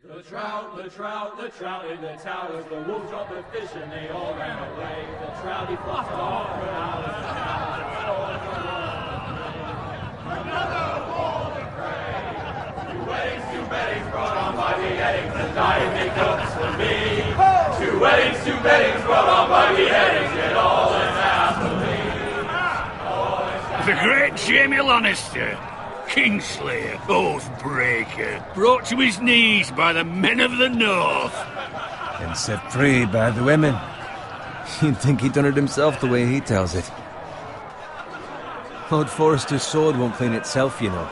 The trout in the towers, the wolves dropped the fish and they all ran away. The trout he flopped off for hours and hours and another bowl of prey. Two weddings brought on by beheadings, and dying they cooks for me. Two weddings brought on by beheadings, yet all is happily. The great Jamie Lannister, Kingslayer, Oathbreaker, brought to his knees by the men of the North. And set free by the women. You'd think he'd done it himself the way he tells it. Lord Forrester's sword won't clean itself, you know.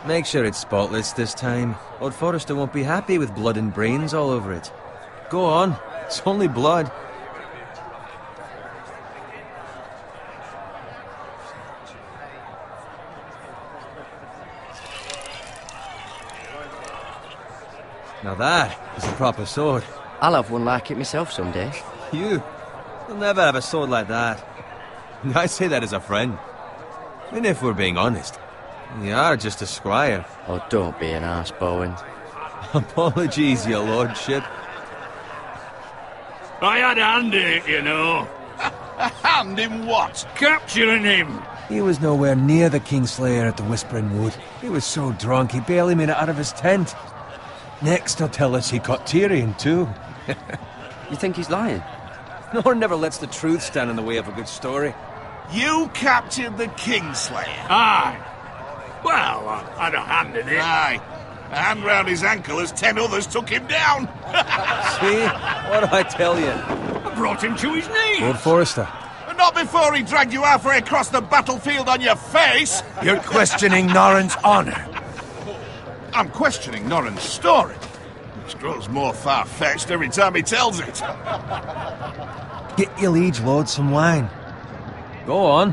Make sure it's spotless this time. Lord Forrester won't be happy with blood and brains all over it. Go on, it's only blood. Now that is a proper sword. I'll have one like it myself someday. You'll never have a sword like that. I say that as a friend. And if we're being honest, you are just a squire. Oh, don't be an arse, Bowen. Apologies, your lordship. I had a hand in it, you know. A hand in what? Capturing him. He was nowhere near the Kingslayer at the Whispering Wood. He was so drunk he barely made it out of his tent. Next he'll tell us he caught Tyrion too. You think he's lying? No one never lets the truth stand in the way of a good story. You captured the Kingslayer? Aye. Well, I had a hand in it. Aye. A hand round his ankle as 10 others took him down. See? What do I tell you? I brought him to his knees. Lord Forrester. But not before he dragged you halfway across the battlefield on your face. You're questioning Norrin's honor. I'm questioning Norrin's story, which grows more far-fetched every time he tells it. Get your liege lord some wine. Go on.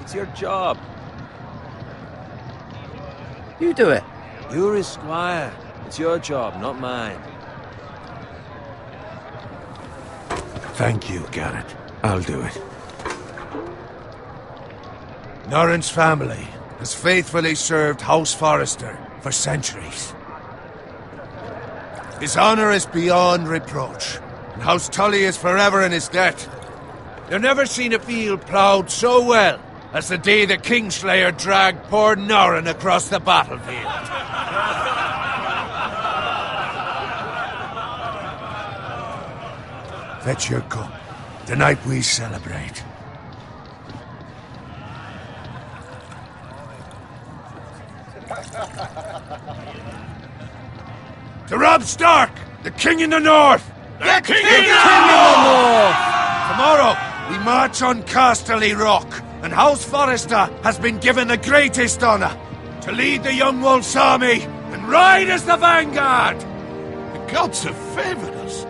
It's your job. You do it. You're his squire. It's your job, not mine. Thank you, Garrett. I'll do it. Norrin's family has faithfully served House Forrester for centuries. His honor is beyond reproach, and House Tully is forever in his debt. You've never seen a field ploughed so well as the day the Kingslayer dragged poor Norrin across the battlefield. Fetch your cup. Tonight we celebrate. To Robb Stark, the King in the North! The King in the North! Tomorrow, we march on Casterly Rock, and House Forrester has been given the greatest honor to lead the Young Wolf's army and ride as the vanguard! The gods have favored us.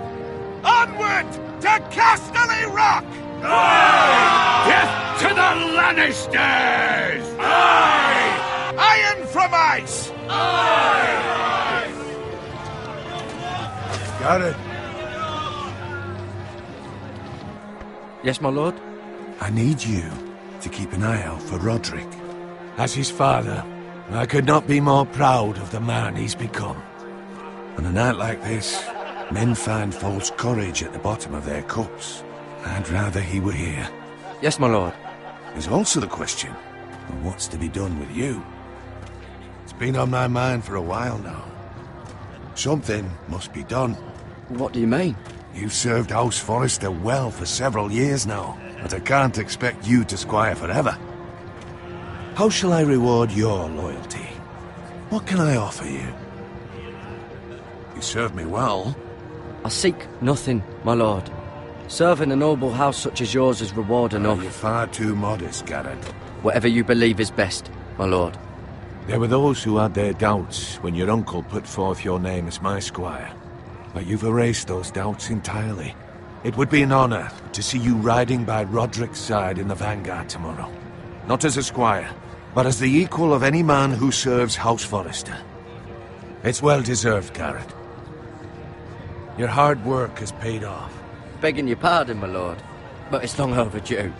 Onward to Casterly Rock! Aye! Death to the Lannisters! Aye! Iron from ice! Aye! Got it. Yes, my lord? I need you to keep an eye out for Roderick. As his father, I could not be more proud of the man he's become. On a night like this, men find false courage at the bottom of their cups. I'd rather he were here. Yes, my lord. There's also the question of what's to be done with you. It's been on my mind for a while now. Something must be done. What do you mean? You've served House Forrester well for several years now, but I can't expect you to squire forever. How shall I reward your loyalty? What can I offer you? You served me well. I seek nothing, my lord. Serving a noble house such as yours is reward enough. You're far too modest, Garrett. Whatever you believe is best, my lord. There were those who had their doubts when your uncle put forth your name as my squire. But you've erased those doubts entirely. It would be an honor to see you riding by Roderick's side in the vanguard tomorrow. Not as a squire, but as the equal of any man who serves House Forrester. It's well deserved, Garrett. Your hard work has paid off. Begging your pardon, my lord, but it's long overdue.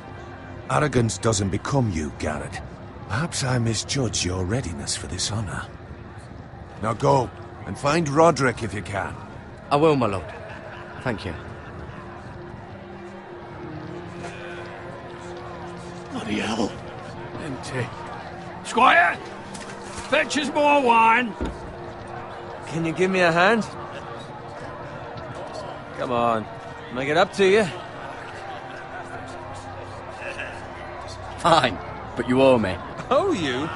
Arrogance doesn't become you, Garrett. Perhaps I misjudge your readiness for this honor. Now go, and find Roderick if you can. I will, my lord. Thank you. Bloody hell. Empty. Squire! Fetch us more wine! Can you give me a hand? Come on. Make it up to you. Fine, but you owe me. Oh, you?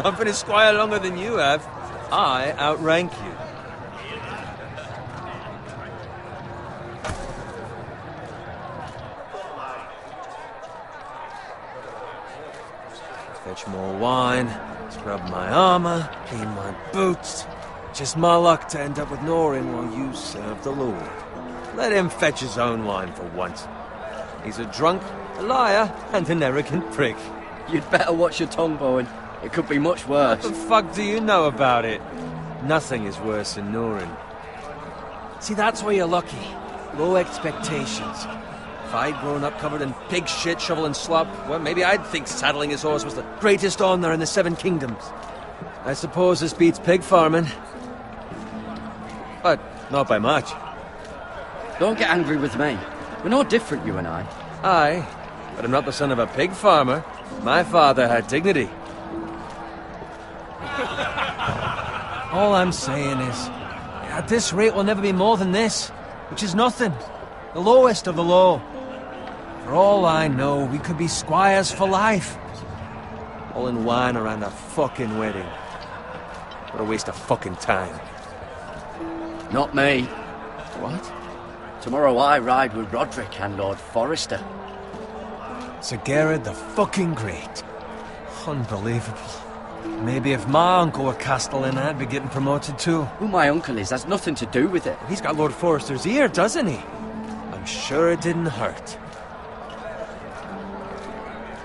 I've been a squire longer than you have. I outrank you. Fetch more wine, scrub my armor, clean my boots. Just my luck to end up with Norin while you serve the Lord. Let him fetch his own wine for once. He's a drunk, a liar, and an arrogant prick. You'd better watch your tongue, Bowen. It could be much worse. What the fuck do you know about it? Nothing is worse than Norin. See, that's where you're lucky. Low expectations. If I'd grown up covered in pig shit, shovel and slop, well, maybe I'd think saddling his horse was the greatest honor in the Seven Kingdoms. I suppose this beats pig farming. But not by much. Don't get angry with me. We're no different, you and I. Aye, but I'm not the son of a pig farmer. My father had dignity. All I'm saying is, at this rate we'll never be more than this, which is nothing. The lowest of the low. For all I know, we could be squires for life. All in wine around a fucking wedding. What a waste of fucking time. Not me. What? Tomorrow I ride with Roderick and Lord Forrester. Sir Garrett the fucking Great. Unbelievable. Maybe if my uncle were Castellan, I'd be getting promoted too. Who my uncle is has nothing to do with it. He's got Lord Forrester's ear, doesn't he? I'm sure it didn't hurt.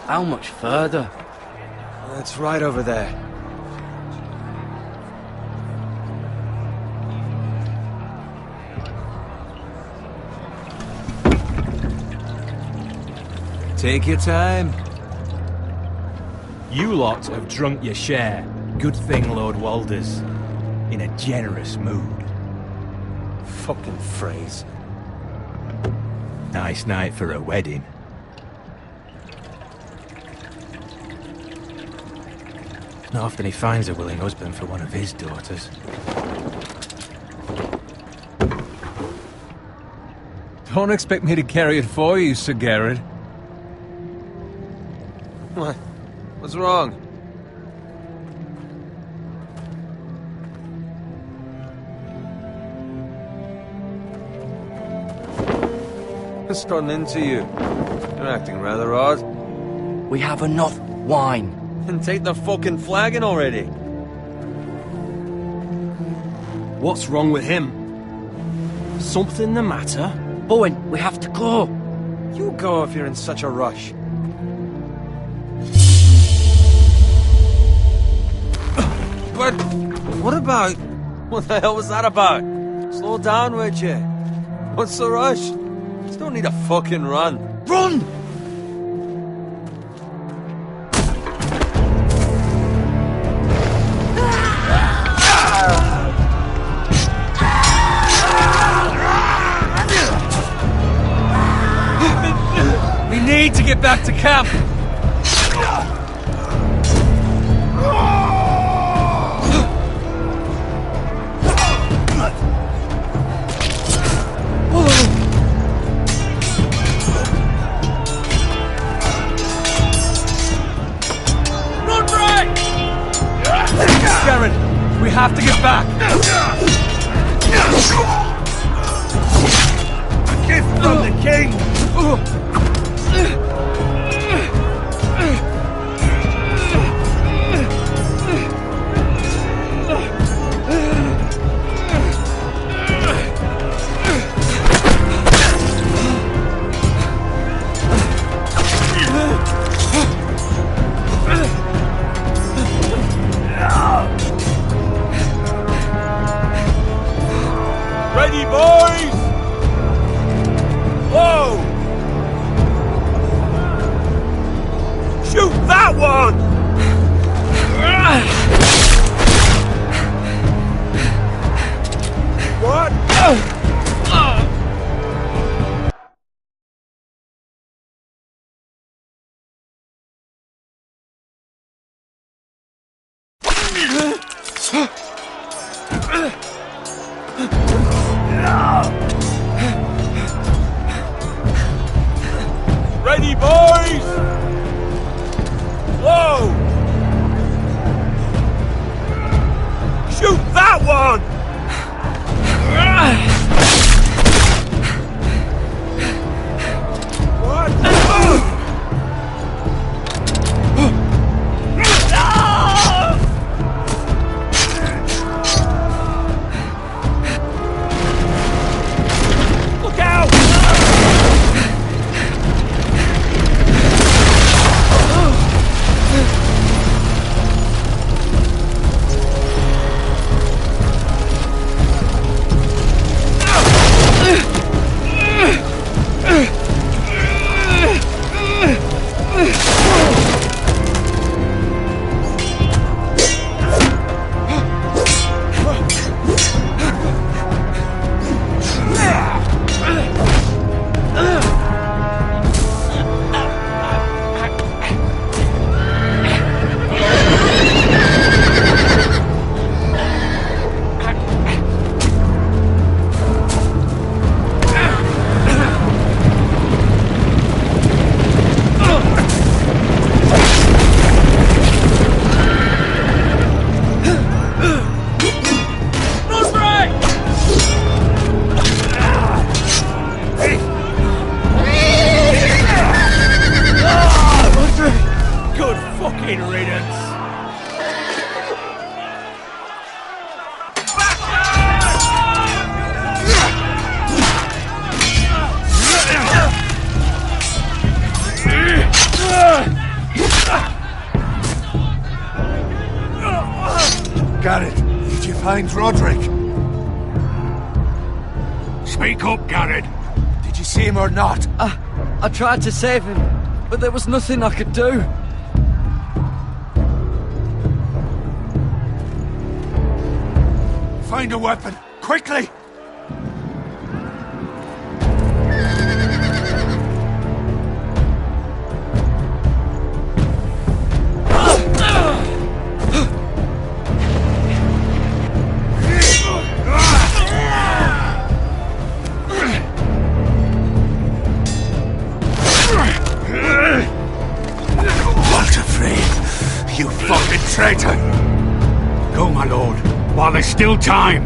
How much further? It's right over there. Take your time. You lot have drunk your share. Good thing Lord Walder's in a generous mood. Fucking phrase. Nice night for a wedding. Not often he finds a willing husband for one of his daughters. Don't expect me to carry it for you, Sir Garrett. What? What's wrong? It's gotten into you. You're acting rather odd. We have enough wine. Then take the fucking flagon already. What's wrong with him? Something the matter? Bowen, we have to go. You go if you're in such a rush. But what about... What the hell was that about? Slow down, would you? What's the rush? Just don't need a fucking run. Run! We need to get back to camp. Garrett, we have to get back. A gift from the king! Ready, boys! Whoa! Shoot that one! Look out! Good fucking riddance! Garrett, did you find Roderick? Speak up, Garrett. Did you see him or not? I tried to save him, but there was nothing I could do. Find a weapon, quickly! You fucking traitor! Go, my lord, while there's still time.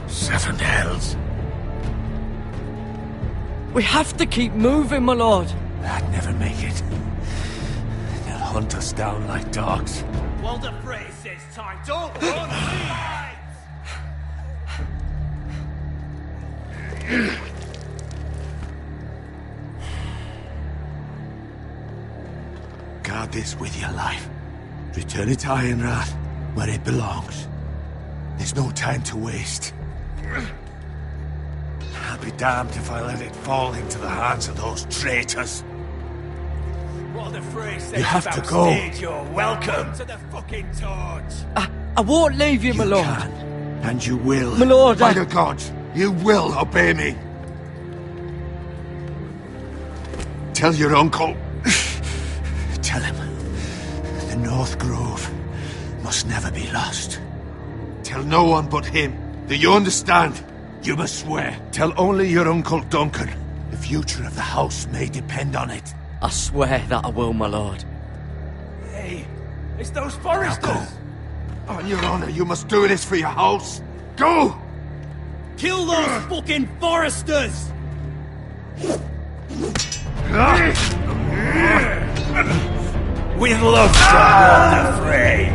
Seven hells. We have to keep moving, my lord. I'd never make it. They'll hunt us down like dogs. Well, the phrase says time, don't run, Guard this with your life. Return it to Ironrath, where it belongs. There's no time to waste. I'll be damned if I let it fall into the hands of those traitors. Well, the phrase says You have to go. You're welcome to the fucking torch. I won't leave you, my You lord. can, and you will. My lord, By the gods, you will obey me. Tell your uncle. Tell him. The North Grove must never be lost. Tell no one but him. Do you understand? You must swear. Tell only your Uncle Duncan. The future of the house may depend on it. I swear that I will, my lord. Hey, it's those Now foresters. go. On your honor, you must do this for your house. Go! Kill those fucking foresters. With love from the fray.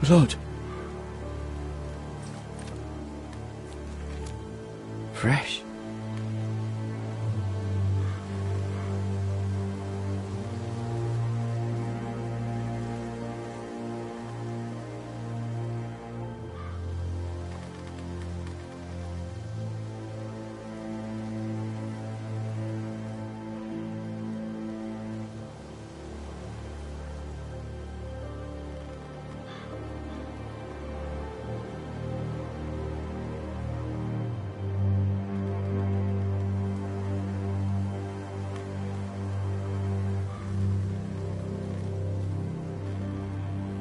Blood. Fresh.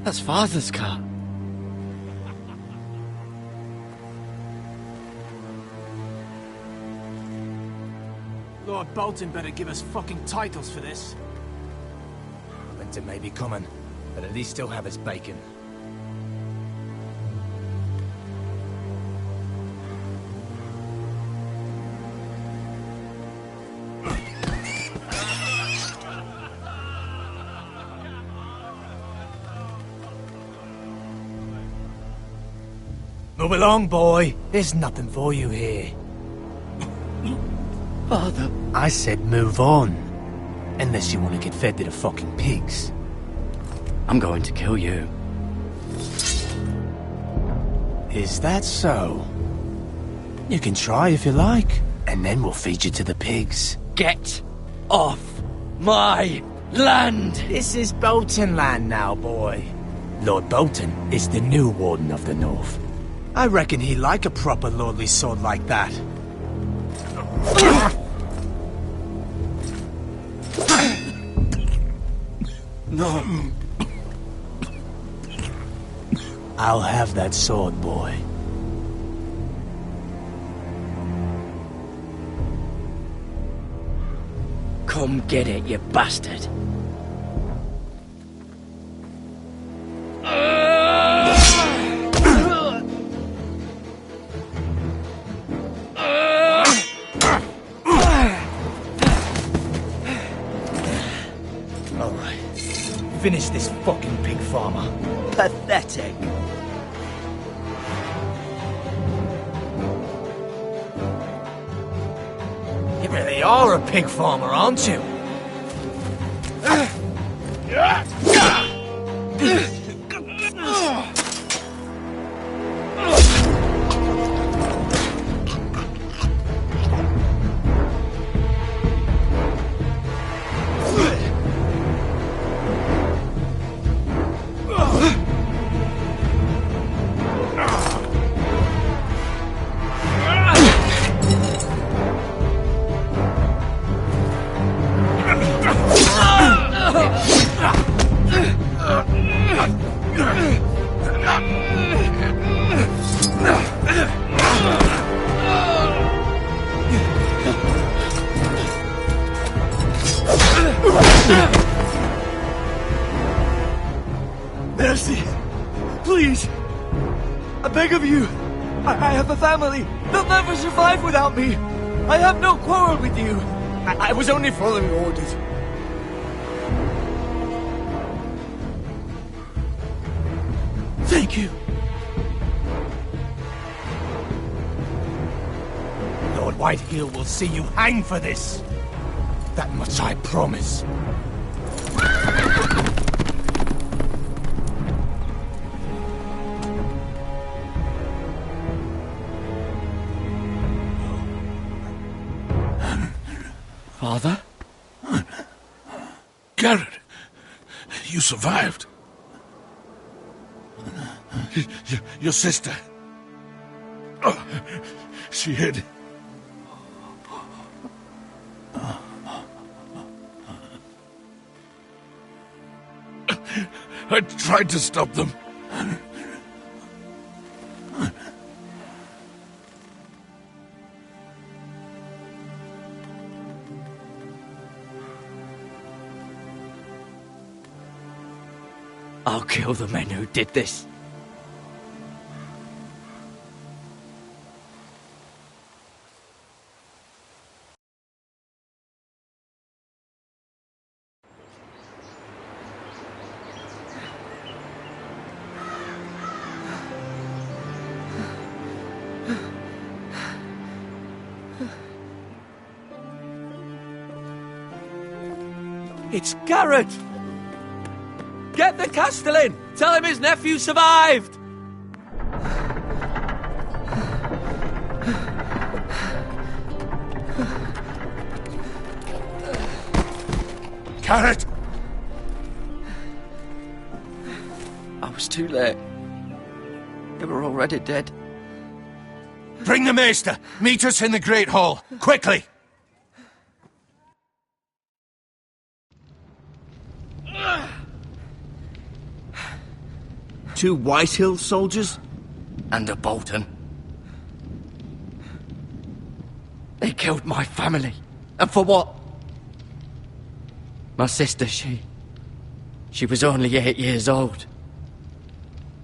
That's Father's car. Lord Bolton better give us fucking titles for this. Winter may be coming, but at least still have his bacon. Move along, boy. There's nothing for you here. Father. I said move on. Unless you want to get fed to the fucking pigs. I'm going to kill you. Is that so? You can try if you like, and then we'll feed you to the pigs. Get off my land! This is Bolton land now, boy. Lord Bolton is the new Warden of the North. I reckon he like a proper lordly sword like that. No. I'll have that sword, boy. Come get it, you bastard. Finish this fucking pig farmer. Pathetic. You really are a pig farmer, aren't you? Mercy! Please! I beg of you! I have a family! They'll never survive without me! I have no quarrel with you! I was only following orders. Thank you! Lord Whitehill will see you hang for this. That much I promise. Father? Garrett, you survived. Your sister. Oh, she hid. I tried to stop them. I'll kill the men who did this. It's Garrett! Get the Castellan! Tell him his nephew survived! Garrett! I was too late. They were already dead. Bring the Maester! Meet us in the Great Hall! Quickly! Two Whitehill soldiers? And a Bolton. They killed my family. And for what? My sister, she was only 8 years old.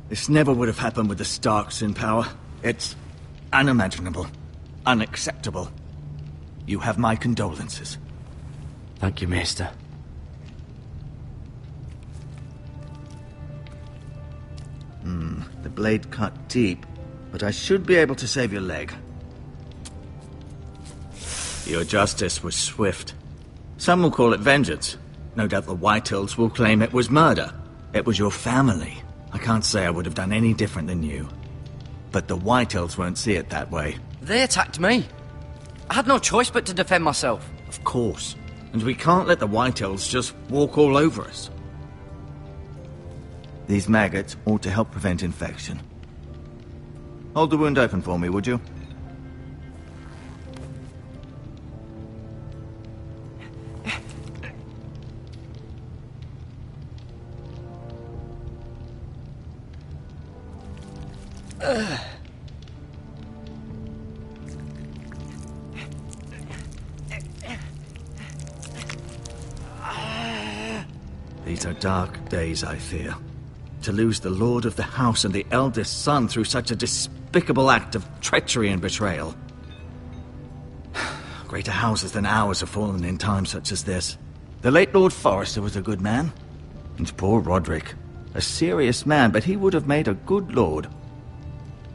This never would have happened with the Starks in power. It's unimaginable. Unacceptable. You have my condolences. Thank you, Maester. The blade cut deep, but I should be able to save your leg. Your justice was swift. Some will call it vengeance. No doubt the Whitehills will claim it was murder. It was your family. I can't say I would have done any different than you. But the Whitehills won't see it that way. They attacked me. I had no choice but to defend myself. Of course. And we can't let the Whitehills just walk all over us. These maggots ought to help prevent infection. Hold the wound open for me, would you? These are dark days, I fear. To lose the lord of the house and the eldest son through such a despicable act of treachery and betrayal. Greater houses than ours have fallen in times such as this. The late Lord Forrester was a good man. And poor Roderick. A serious man, but he would have made a good lord.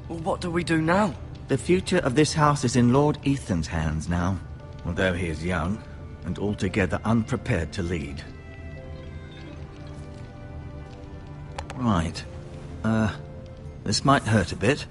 Well, what do we do now? The future of this house is in Lord Ethan's hands now. Although he is young, and altogether unprepared to lead. Right. This might hurt a bit.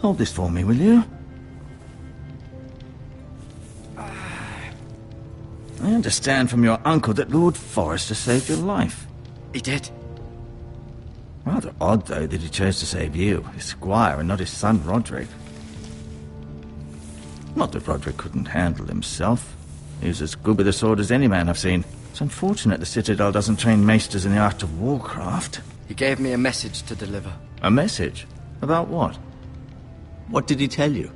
Hold this for me, will you? I understand from your uncle that Lord Forrester saved your life. He did. Rather odd, though, that he chose to save you, his squire, and not his son, Roderick. Not that Roderick couldn't handle himself. He was as good with a sword as any man I've seen. It's unfortunate the Citadel doesn't train maesters in the art of warcraft. He gave me a message to deliver. A message? About what? What did he tell you?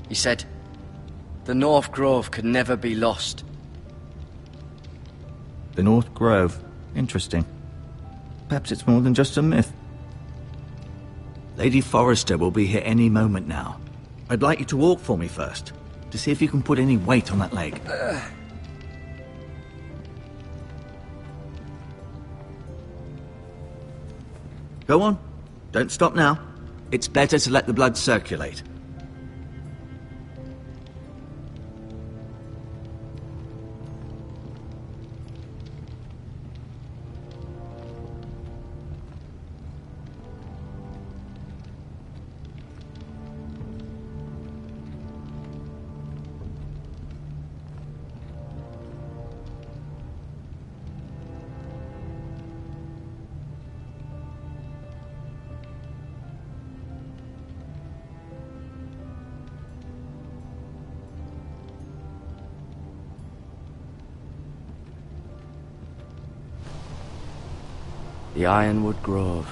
He said, the North Grove could never be lost. The North Grove? Interesting. Perhaps it's more than just a myth. Lady Forrester will be here any moment now. I'd like you to walk for me first, to see if you can put any weight on that leg. Go on. Don't stop now. It's better to let the blood circulate. The Ironwood Grove.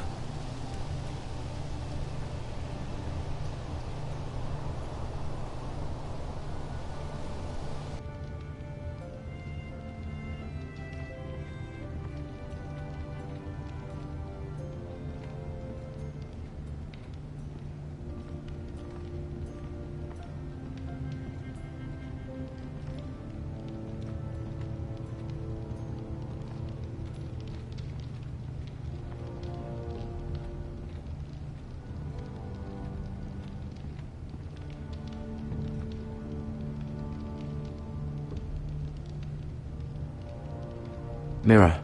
Mirror.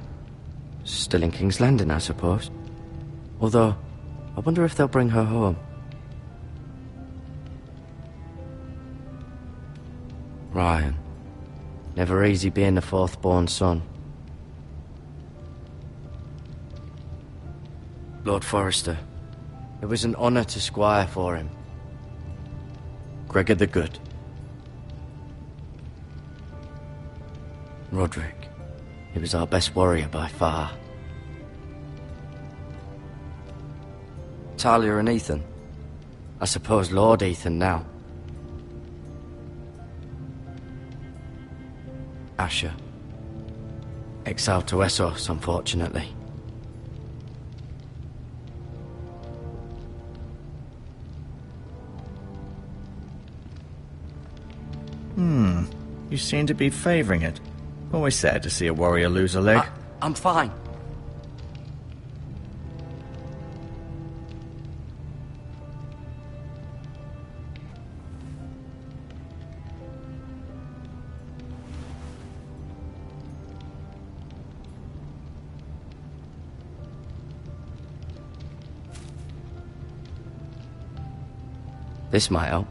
Still in King's Landing, I suppose. Although, I wonder if they'll bring her home. Ryan. Never easy being the fourth-born son. Lord Forrester. It was an honour to squire for him. Gregor the Good. Roderick. He was our best warrior by far. Talia and Ethan. I suppose Lord Ethan now. Asher. Exiled to Essos, unfortunately. You seem to be favouring it. Always sad to see a warrior lose a leg. I'm fine. This might help.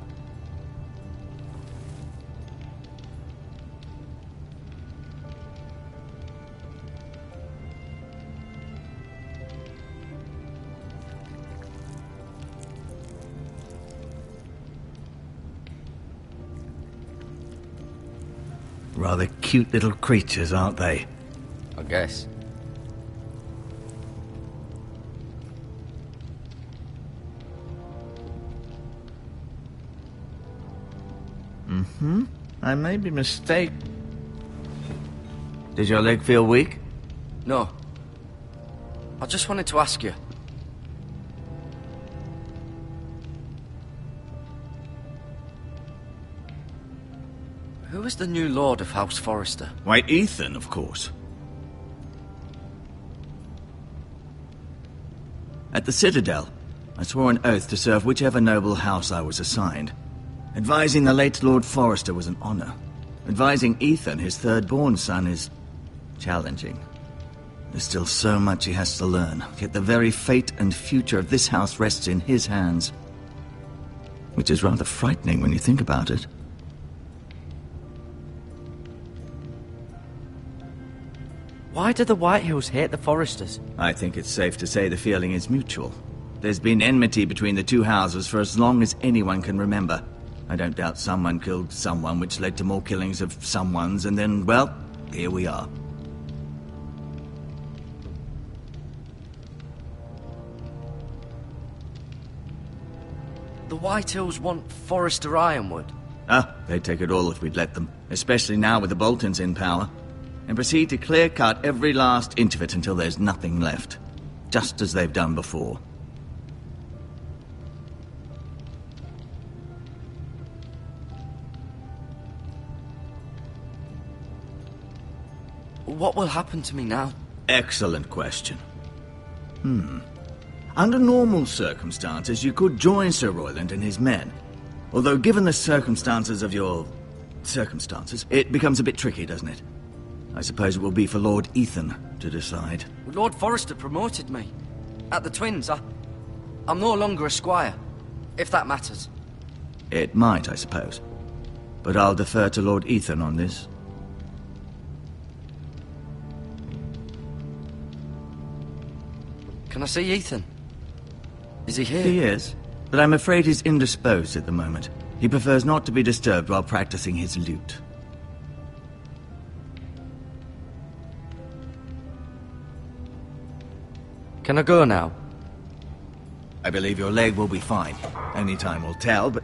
Rather cute little creatures, aren't they? I guess. I may be mistaken. Did your leg feel weak? No. I just wanted to ask you. Who is the new Lord of House Forrester? Why, Ethan, of course. At the Citadel, I swore an oath to serve whichever noble house I was assigned. Advising the late Lord Forrester was an honor. Advising Ethan, his third-born son, is challenging. There's still so much he has to learn, yet the very fate and future of this house rests in his hands. Which is rather frightening when you think about it. Why do the Whitehills hate the Foresters? I think it's safe to say the feeling is mutual. There's been enmity between the two houses for as long as anyone can remember. I don't doubt someone killed someone, which led to more killings of someones, and then, well, here we are. The Whitehills want Forester Ironwood. Ah, they'd take it all if we'd let them, especially now with the Boltons in power, and proceed to clear-cut every last inch of it until there's nothing left, just as they've done before. What will happen to me now? Excellent question. Under normal circumstances, you could join Sir Royland and his men. Although, given the circumstances of your... circumstances, it becomes a bit tricky, doesn't it? I suppose it will be for Lord Ethan to decide. Lord Forester promoted me. At the Twins, I'm no longer a squire, if that matters. It might, I suppose. But I'll defer to Lord Ethan on this. Can I see Ethan? Is he here? He is, but I'm afraid he's indisposed at the moment. He prefers not to be disturbed while practicing his lute. Can I go now? I believe your leg will be fine. Only time will tell, but...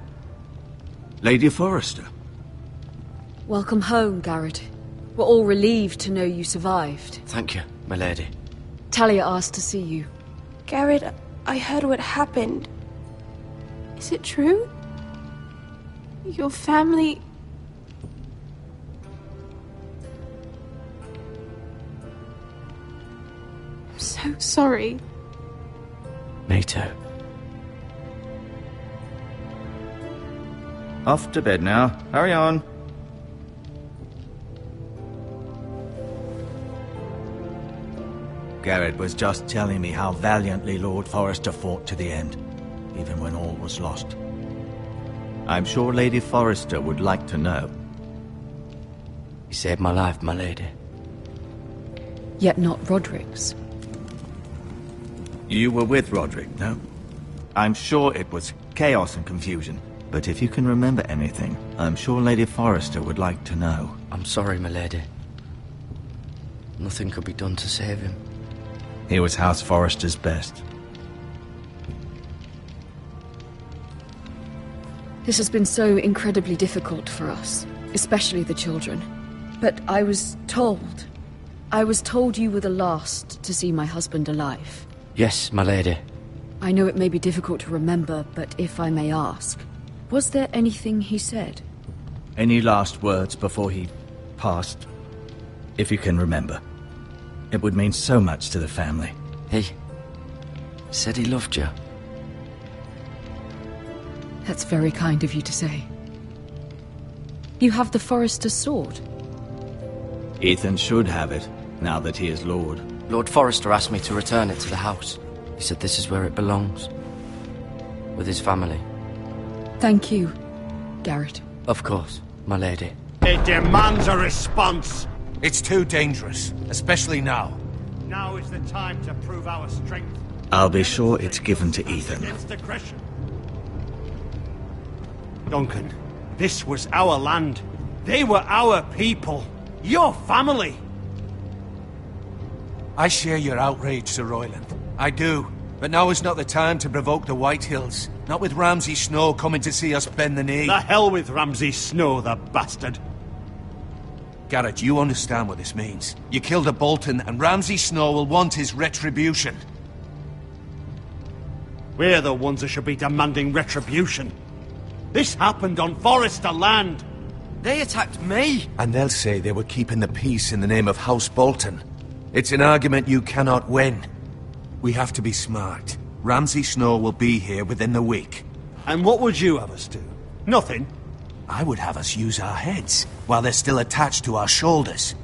Lady Forrester. Welcome home, Garrett. We're all relieved to know you survived. Thank you, my lady. Talia asked to see you. Garrett, I heard what happened. Is it true? Your family... I'm so sorry. Me too. Off to bed now. Hurry on. Garrett was just telling me how valiantly Lord Forrester fought to the end, even when all was lost. I'm sure Lady Forrester would like to know. He saved my life, my lady. Yet not Roderick's. You were with Roderick, no? I'm sure it was chaos and confusion, but if you can remember anything, I'm sure Lady Forrester would like to know. I'm sorry, my lady. Nothing could be done to save him. He was House Forrester's best. This has been so incredibly difficult for us, especially the children. But I was told you were the last to see my husband alive. Yes, my lady. I know it may be difficult to remember, but if I may ask, was there anything he said? Any last words before he passed? If you can remember. It would mean so much to the family. He said he loved you. That's very kind of you to say. You have the Forrester's sword. Ethan should have it, now that he is Lord. Lord Forrester asked me to return it to the house. He said this is where it belongs. With his family. Thank you, Garrett. Of course, my lady. It demands a response. It's too dangerous, especially now. Now is the time to prove our strength. I'll be sure it's given to Ethan. Against aggression. Duncan, this was our land. They were our people. Your family. I share your outrage, Sir Royland. I do. But now is not the time to provoke the Whitehills. Not with Ramsay Snow coming to see us bend the knee. The hell with Ramsay Snow, the bastard. Garrett, you understand what this means. You killed a Bolton, and Ramsay Snow will want his retribution. We're the ones that should be demanding retribution. This happened on Forester land. They attacked me! And they'll say they were keeping the peace in the name of House Bolton. It's an argument you cannot win. We have to be smart. Ramsay Snow will be here within the week. And what would you have us do? Nothing. I would have us use our heads, while they're still attached to our shoulders.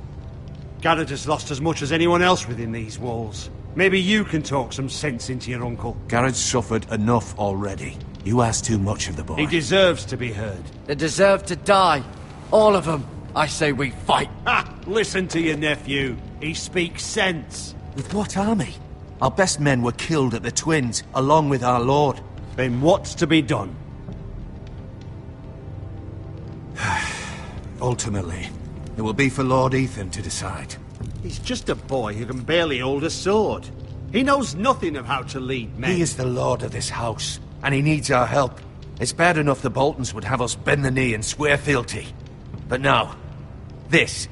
Garrett has lost as much as anyone else within these walls. Maybe you can talk some sense into your uncle. Garrett's suffered enough already. You ask too much of the boy. He deserves to be heard. They deserve to die. All of them. I say we fight. Ha! Listen to your nephew. He speaks sense. With what army? Our best men were killed at the Twins, along with our lord. Then what's to be done? Ultimately, it will be for Lord Ethan to decide. He's just a boy who can barely hold a sword. He knows nothing of how to lead men. He is the lord of this house, and he needs our help. It's bad enough the Boltons would have us bend the knee and swear fealty. But now, this.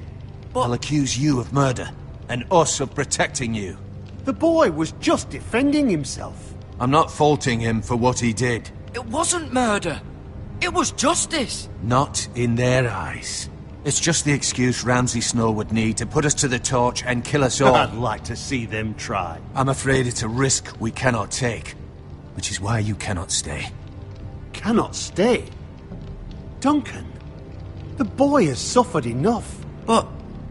I'll accuse you of murder, and us of protecting you. The boy was just defending himself. I'm not faulting him for what he did. It wasn't murder. It was justice. Not in their eyes. It's just the excuse Ramsay Snow would need to put us to the torch and kill us all. I'd like to see them try. I'm afraid it's a risk we cannot take, which is why you cannot stay. Cannot stay? Duncan, the boy has suffered enough. But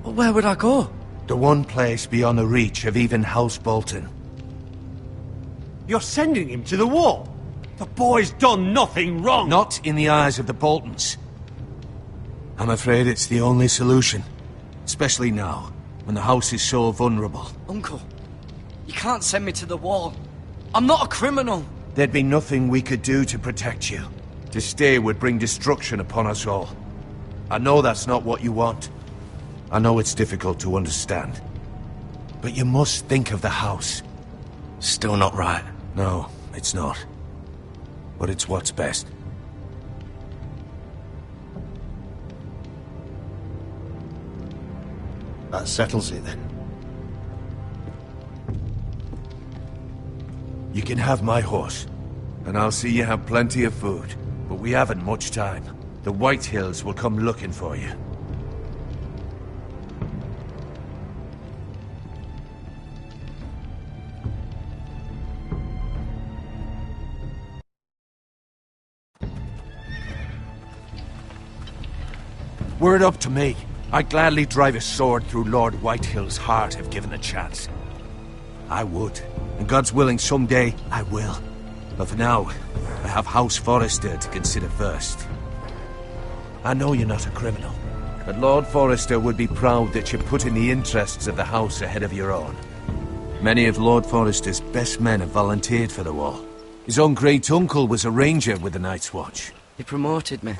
where would I go? The one place beyond the reach of even House Bolton. You're sending him to the wall? The boy's done nothing wrong. Not in the eyes of the Boltons. I'm afraid it's the only solution. Especially now, when the house is so vulnerable. Uncle, you can't send me to the wall. I'm not a criminal. There'd be nothing we could do to protect you. To stay would bring destruction upon us all. I know that's not what you want. I know it's difficult to understand. But you must think of the house. Still not right. No, it's not. But it's what's best. That settles it then. You can have my horse, and I'll see you have plenty of food. But we haven't much time. The White Hills will come looking for you. Were it up to me, I'd gladly drive a sword through Lord Whitehill's heart if given the chance. I would, and God's willing someday I will. But for now, I have House Forrester to consider first. I know you're not a criminal, but Lord Forrester would be proud that you're putting the interests of the house ahead of your own. Many of Lord Forrester's best men have volunteered for the war. His own great-uncle was a ranger with the Night's Watch. He promoted me.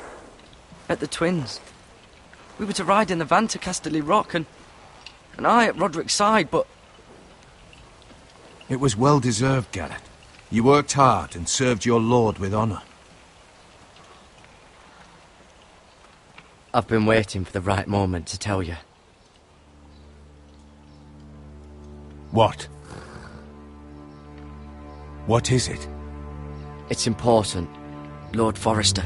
At the Twins. We were to ride in the van to Casterly Rock, and I at Roderick's side, but... It was well-deserved, Garrett. You worked hard and served your lord with honor. I've been waiting for the right moment to tell you. What? What is it? It's important. Lord Forrester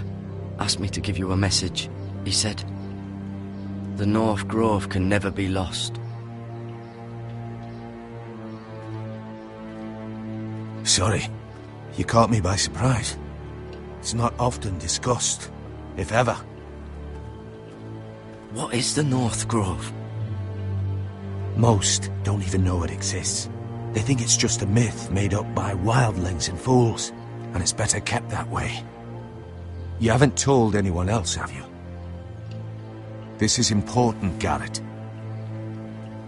asked me to give you a message. He said, the North Grove can never be lost. Sorry. You caught me by surprise. It's not often discussed, if ever. What is the North Grove? Most don't even know it exists. They think it's just a myth made up by wildlings and fools, and it's better kept that way. You haven't told anyone else, have you? This is important, Garrett.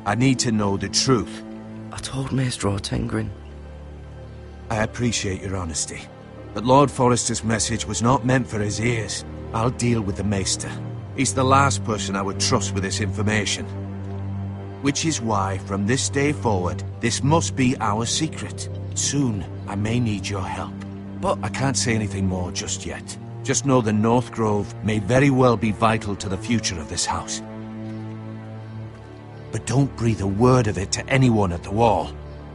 I need to know the truth. I told Maester Ortengrin. I appreciate your honesty, but Lord Forrester's message was not meant for his ears. I'll deal with the Maester. He's the last person I would trust with this information. Which is why, from this day forward, this must be our secret. Soon, I may need your help. But I can't say anything more just yet. Just know the North Grove may very well be vital to the future of this house. But don't breathe a word of it to anyone at the wall.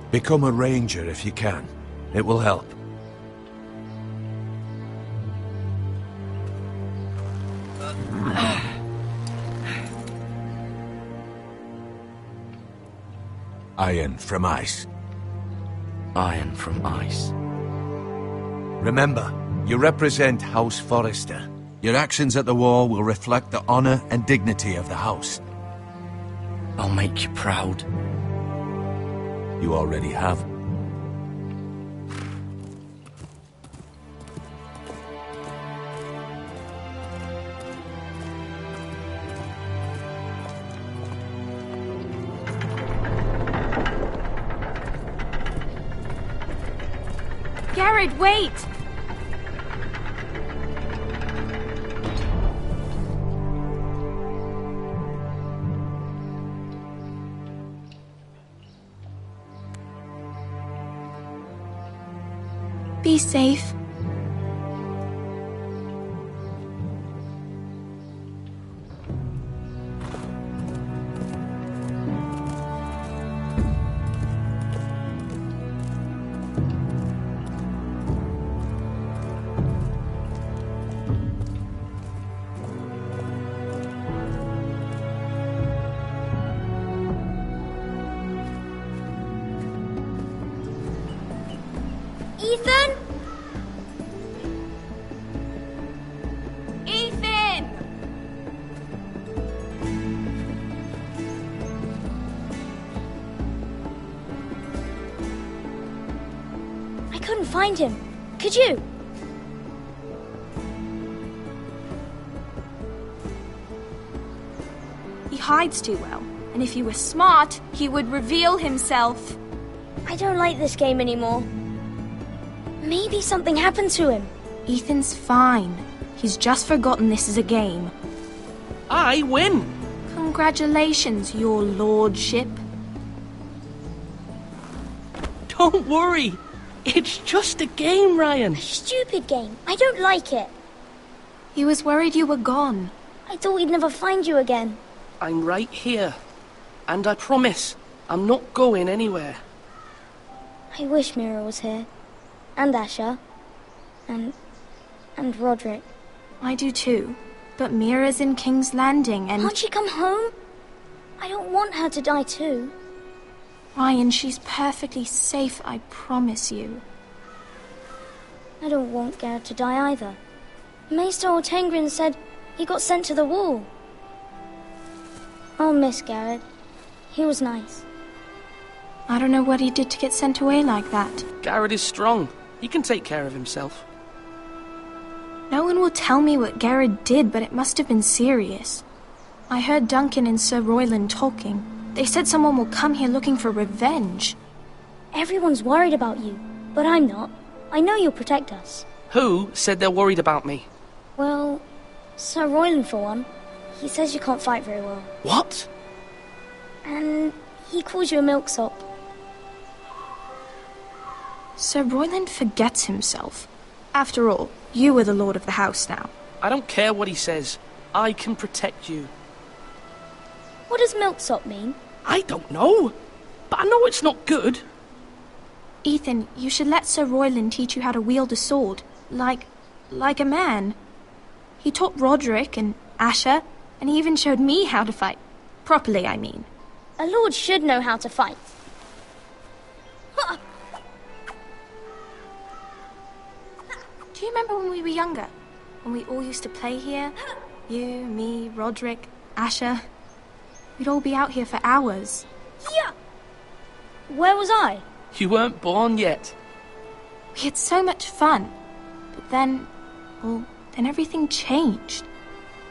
Become a ranger if you can. It will help. Iron from ice. Iron from ice. Remember, you represent House Forrester. Your actions at the war will reflect the honor and dignity of the house. I'll make you proud. You already have. Garrett, wait! Be safe. Ethan? Ethan! I couldn't find him. Could you? He hides too well, and if he were smart, he would reveal himself. I don't like this game anymore. Maybe something happened to him. Ethan's fine. He's just forgotten this is a game. I win! Congratulations, your lordship. Don't worry. It's just a game, Ryan. Stupid game. I don't like it. He was worried you were gone. I thought we'd never find you again. I'm right here. And I promise, I'm not going anywhere. I wish Mira was here. And Asher. And Roderick. I do too. But Mira's in King's Landing and... Can't she come home? I don't want her to die too. Ryan, she's perfectly safe, I promise you. I don't want Garrett to die either. Maester Ortengrin said he got sent to the wall. I'll miss Garrett. He was nice. I don't know what he did to get sent away like that. Garrett is strong. He can take care of himself. No one will tell me what Garrett did, but it must have been serious. I heard Duncan and Sir Royland talking. They said someone will come here looking for revenge. Everyone's worried about you, but I'm not. I know you'll protect us. Who said they're worried about me? Well, Sir Royland for one. He says you can't fight very well. What? And he calls you a milksop. Sir Royland forgets himself. After all, you are the lord of the house now. I don't care what he says. I can protect you. What does milksop mean? I don't know. But I know it's not good. Ethan, you should let Sir Royland teach you how to wield a sword. Like a man. He taught Roderick and Asher, and he even showed me how to fight. Properly, I mean. A lord should know how to fight. Do you remember when we were younger? When we all used to play here? You, me, Roderick, Asher. We'd all be out here for hours. Yeah. Where was I? You weren't born yet. We had so much fun. But then everything changed.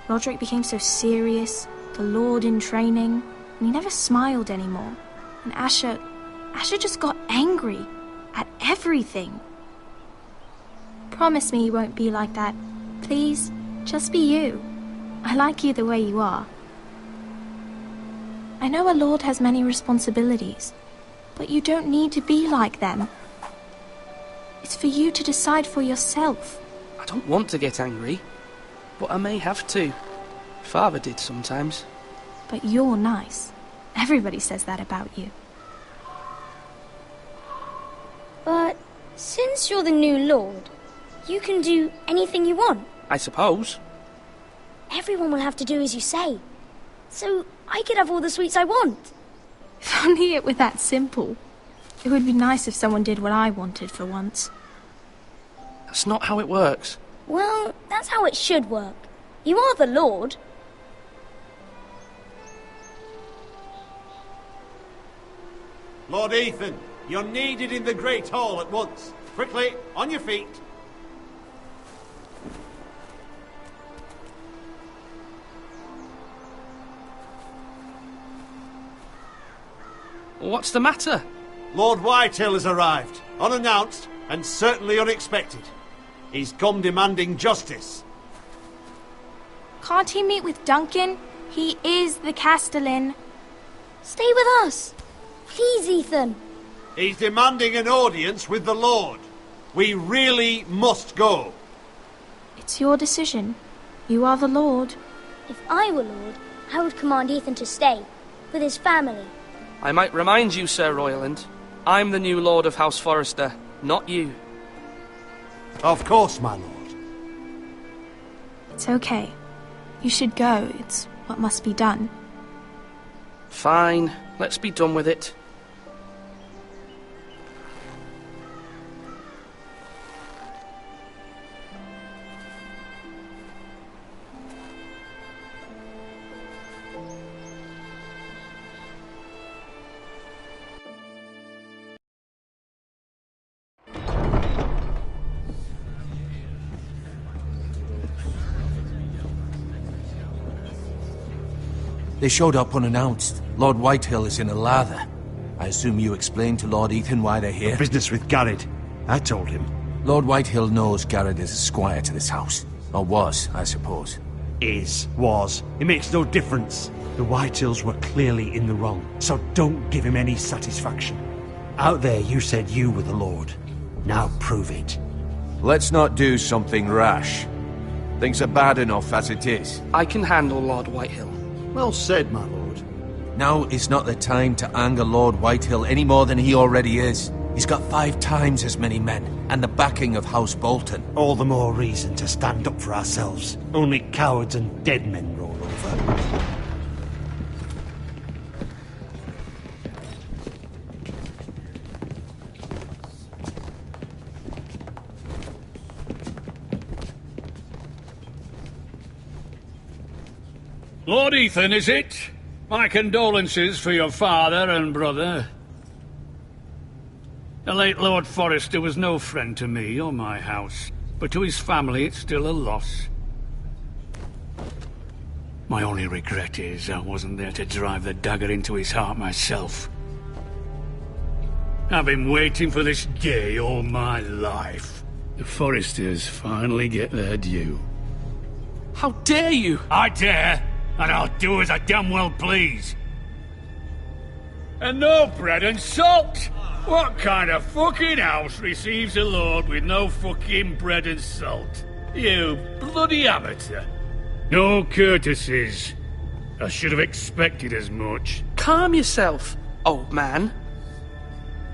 Roderick became so serious, the lord in training, and he never smiled anymore. And Asher just got angry at everything. Promise me you won't be like that. Please, just be you. I like you the way you are. I know a lord has many responsibilities, but you don't need to be like them. It's for you to decide for yourself. I don't want to get angry, but I may have to. Father did sometimes. But you're nice. Everybody says that about you. But since you're the new lord, you can do anything you want. I suppose. Everyone will have to do as you say. So I could have all the sweets I want. If only it were that simple. It would be nice if someone did what I wanted for once. That's not how it works. Well, that's how it should work. You are the lord. Lord Ethan, you're needed in the Great Hall at once. Quickly, on your feet. What's the matter? Lord Whitehill has arrived, unannounced and certainly unexpected. He's come demanding justice. Can't he meet with Duncan? He is the Castellan. Stay with us. Please, Ethan. He's demanding an audience with the Lord. We really must go. It's your decision. You are the Lord. If I were Lord, I would command Ethan to stay, with his family. I might remind you, Sir Royland, I'm the new Lord of House Forrester, not you. Of course, my lord. It's okay. You should go. It's what must be done. Fine, let's be done with it. They showed up unannounced. Lord Whitehill is in a lather. I assume you explained to Lord Ethan why they're here? Business with Garrett. I told him. Lord Whitehill knows Garrett is a squire to this house. Or was, I suppose. Was. It makes no difference. The Whitehills were clearly in the wrong, so don't give him any satisfaction. Out there you said you were the Lord. Now prove it. Let's not do something rash. Things are bad enough as it is. I can handle Lord Whitehill. Well said, my lord. Now is not the time to anger Lord Whitehill any more than he already is. He's got 5 times as many men, and the backing of House Bolton. All the more reason to stand up for ourselves. Only cowards and dead men roll over. Lord Ethan, is it? My condolences for your father and brother. The late Lord Forrester was no friend to me or my house, but to his family it's still a loss. My only regret is I wasn't there to drive the dagger into his heart myself. I've been waiting for this day all my life. The Forresters finally get their due. How dare you! I dare! And I'll do as I damn well please. And no bread and salt! What kind of fucking house receives a lord with no fucking bread and salt? You bloody amateur. No courtesies. I should have expected as much. Calm yourself, old man.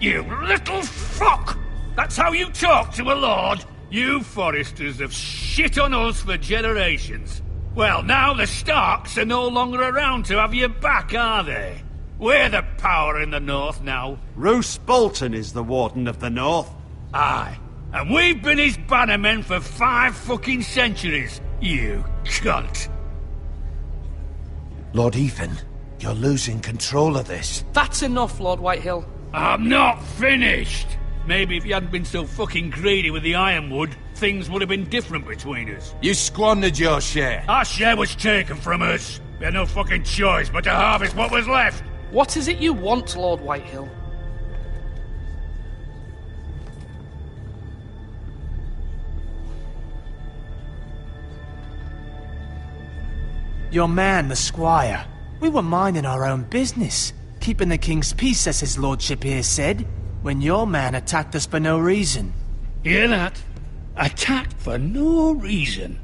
You little fuck! That's how you talk to a lord? You Forresters have shit on us for generations. Well, now the Starks are no longer around to have your back, are they? We're the power in the north now. Roose Bolton is the Warden of the North. Aye. And we've been his bannermen for 5 fucking centuries, you cunt. Lord Ethan, you're losing control of this. That's enough, Lord Whitehill. I'm not finished. Maybe if you hadn't been so fucking greedy with the ironwood, things would have been different between us. You squandered your share. Our share was taken from us. We had no fucking choice but to harvest what was left. What is it you want, Lord Whitehill? Your man, the squire. We were minding our own business, keeping the king's peace, as his lordship here said, when your man attacked us for no reason. Hear that? Attacked for no reason.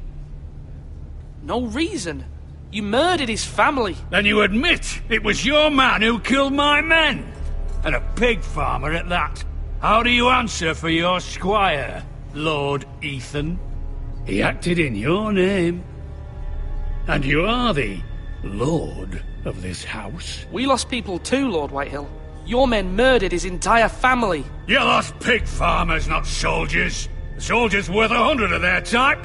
No reason? You murdered his family. Then you admit it was your man who killed my men. And a pig farmer at that. How do you answer for your squire, Lord Ethan? He acted in your name. And you are the lord of this house. We lost people too, Lord Whitehill. Your men murdered his entire family. You lost pig farmers, not soldiers. The soldiers worth 100 of their type.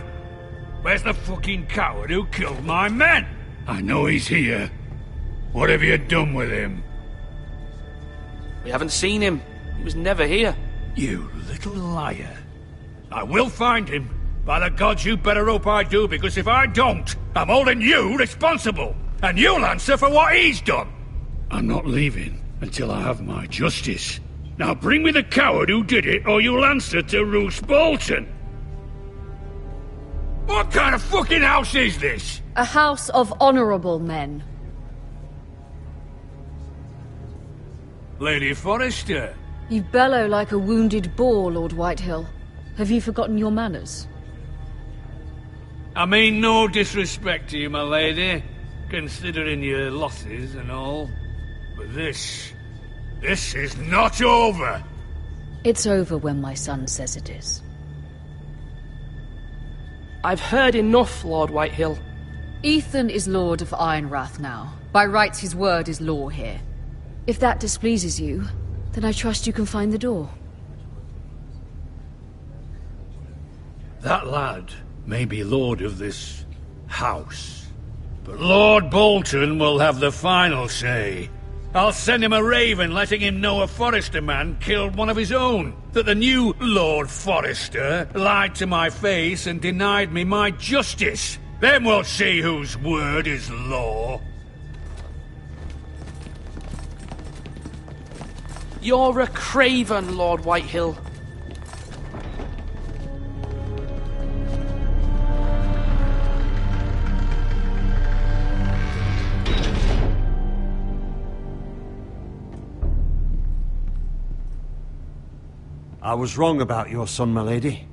Where's the fucking coward who killed my men? I know he's here. What have you done with him? We haven't seen him. He was never here. You little liar. I will find him. By the gods, you better hope I do, because if I don't, I'm holding you responsible. And you'll answer for what he's done. I'm not leaving until I have my justice. Now bring me the coward who did it, or you'll answer to Roose Bolton. What kind of fucking house is this? A house of honorable men. Lady Forrester. You bellow like a wounded boar, Lord Whitehill. Have you forgotten your manners? I mean no disrespect to you, my lady, considering your losses and all. But this is not over. It's over when my son says it is. I've heard enough, Lord Whitehill. Ethan is Lord of Ironrath now. By rights, his word is law here. If that displeases you, then I trust you can find the door. That lad may be lord of this house, but Lord Bolton will have the final say. I'll send him a raven letting him know a Forrester man killed one of his own. That the new Lord Forrester lied to my face and denied me my justice. Then we'll see whose word is law. You're a craven, Lord Whitehill. I was wrong about your son, my lady.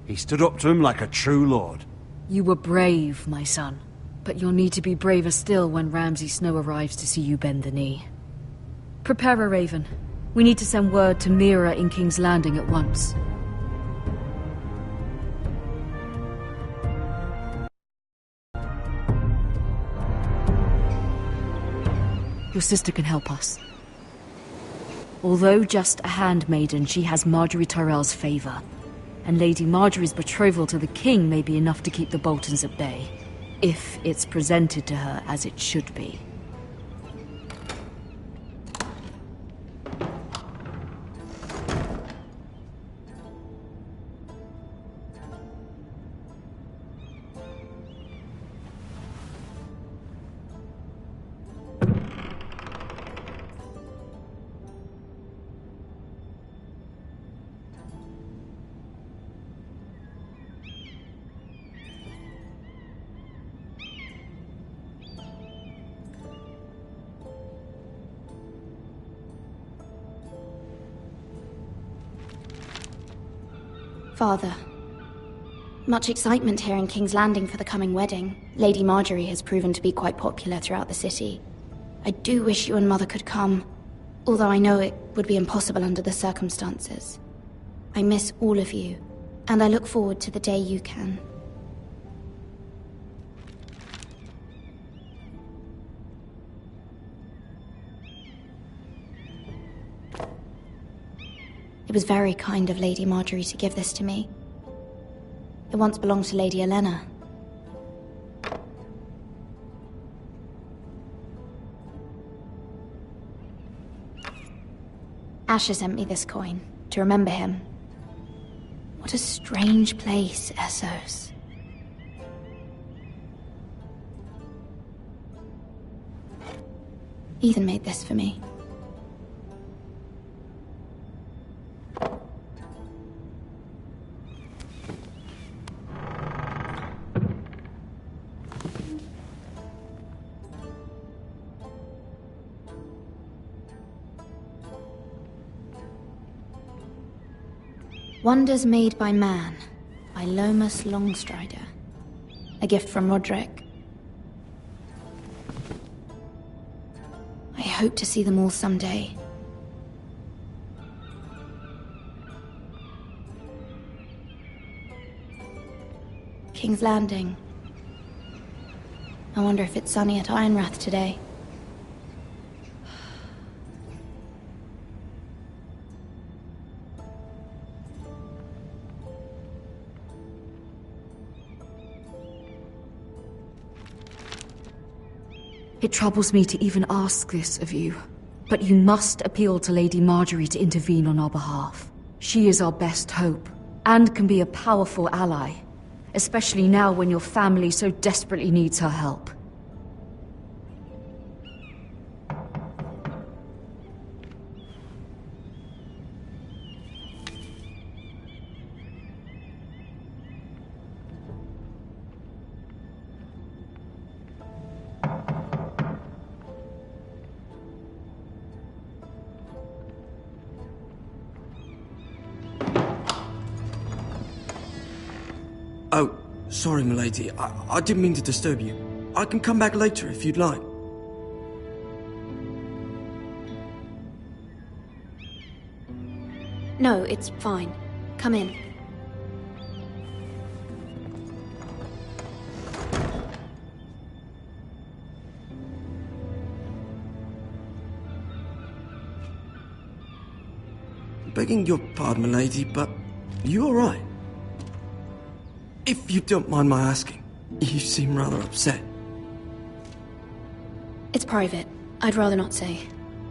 He stood up to him like a true lord. You were brave, my son. But you'll need to be braver still when Ramsay Snow arrives to see you bend the knee. Prepare a raven. We need to send word to Mira in King's Landing at once. Your sister can help us. Although just a handmaiden, she has Marjorie Tyrell's favor. And Lady Marjorie's betrothal to the king may be enough to keep the Boltons at bay. If it's presented to her as it should be. Father, much excitement here in King's Landing for the coming wedding. Lady Marjorie has proven to be quite popular throughout the city. I do wish you and Mother could come, although I know it would be impossible under the circumstances. I miss all of you, and I look forward to the day you can. It was very kind of Lady Marjorie to give this to me. It once belonged to Lady Elena. Asher sent me this coin to remember him. What a strange place, Essos. Ethan made this for me. Wonders Made by Man, by Lomas Longstrider. A gift from Roderick. I hope to see them all someday. King's Landing. I wonder if it's sunny at Ironrath today. It troubles me to even ask this of you. But you must appeal to Lady Marjorie to intervene on our behalf. She is our best hope, and can be a powerful ally, especially now when your family so desperately needs her help. Oh, sorry, milady. I didn't mean to disturb you. I can come back later if you'd like. No, it's fine. Come in. Begging your pardon, milady, but you all right? If you don't mind my asking, you seem rather upset. It's private. I'd rather not say.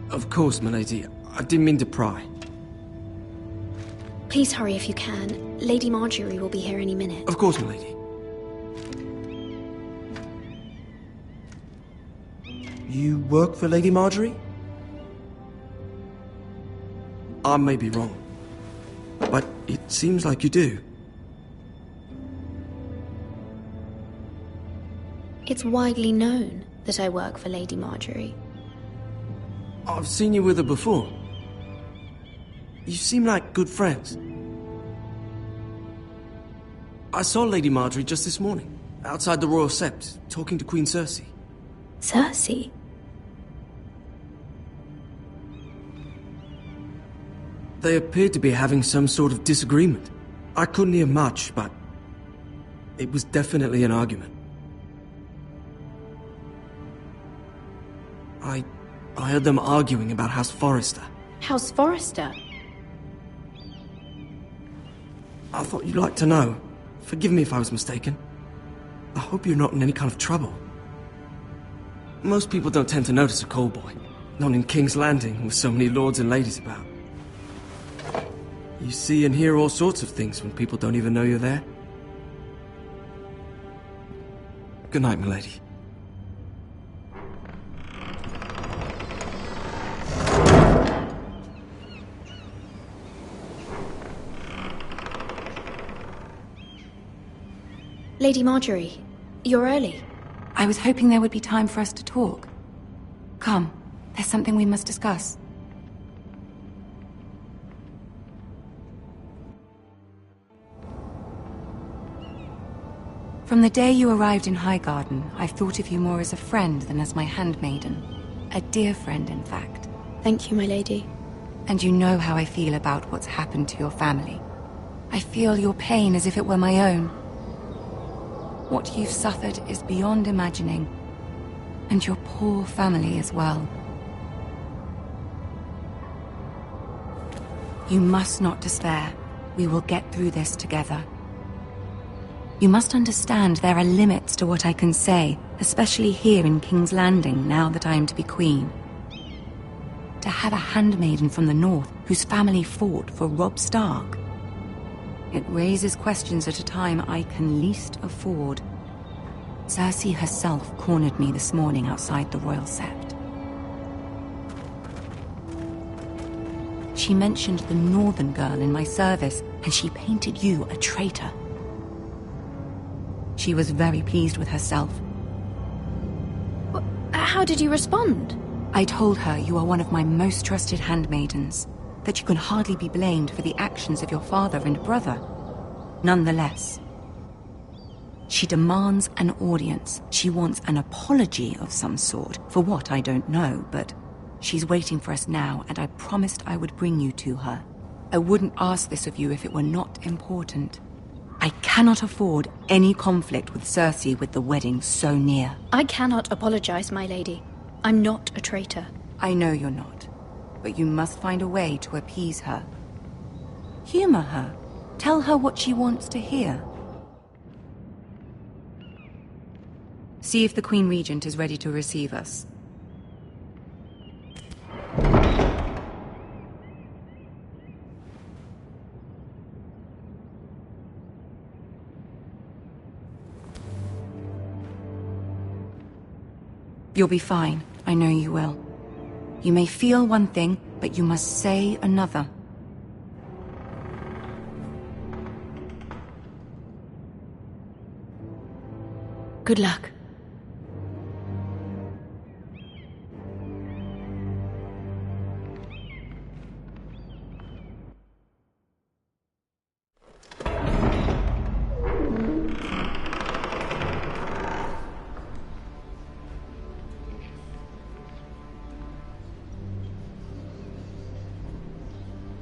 Of course, milady. I didn't mean to pry. Please hurry if you can. Lady Marjorie will be here any minute. Of course, milady. You work for Lady Marjorie? I may be wrong, but it seems like you do. It's widely known that I work for Lady Marjorie. I've seen you with her before. You seem like good friends. I saw Lady Marjorie just this morning, outside the Royal Sept, talking to Queen Cersei. Cersei? They appeared to be having some sort of disagreement. I couldn't hear much, but it was definitely an argument. I heard them arguing about House Forrester. House Forrester? I thought you'd like to know. Forgive me if I was mistaken. I hope you're not in any kind of trouble. Most people don't tend to notice a call boy. Not in King's Landing, with so many lords and ladies about. You see and hear all sorts of things when people don't even know you're there. Good night, milady. Lady Marjorie, you're early. I was hoping there would be time for us to talk. Come, there's something we must discuss. From the day you arrived in Highgarden, I've thought of you more as a friend than as my handmaiden. A dear friend, in fact. Thank you, my lady. And you know how I feel about what's happened to your family. I feel your pain as if it were my own. What you've suffered is beyond imagining. And your poor family as well. You must not despair. We will get through this together. You must understand there are limits to what I can say, especially here in King's Landing, now that I am to be queen. To have a handmaiden from the north whose family fought for Robb Stark. It raises questions at a time I can least afford. Cersei herself cornered me this morning outside the Royal Sept. She mentioned the northern girl in my service, and she painted you a traitor. She was very pleased with herself. How did you respond? I told her you are one of my most trusted handmaidens, that you can hardly be blamed for the actions of your father and brother. Nonetheless, she demands an audience. She wants an apology of some sort, for what I don't know, but she's waiting for us now, and I promised I would bring you to her. I wouldn't ask this of you if it were not important. I cannot afford any conflict with Cersei with the wedding so near. I cannot apologize, my lady. I'm not a traitor. I know you're not, but you must find a way to appease her. Humor her. Tell her what she wants to hear. See if the Queen Regent is ready to receive us. You'll be fine. I know you will. You may feel one thing, but you must say another. Good luck.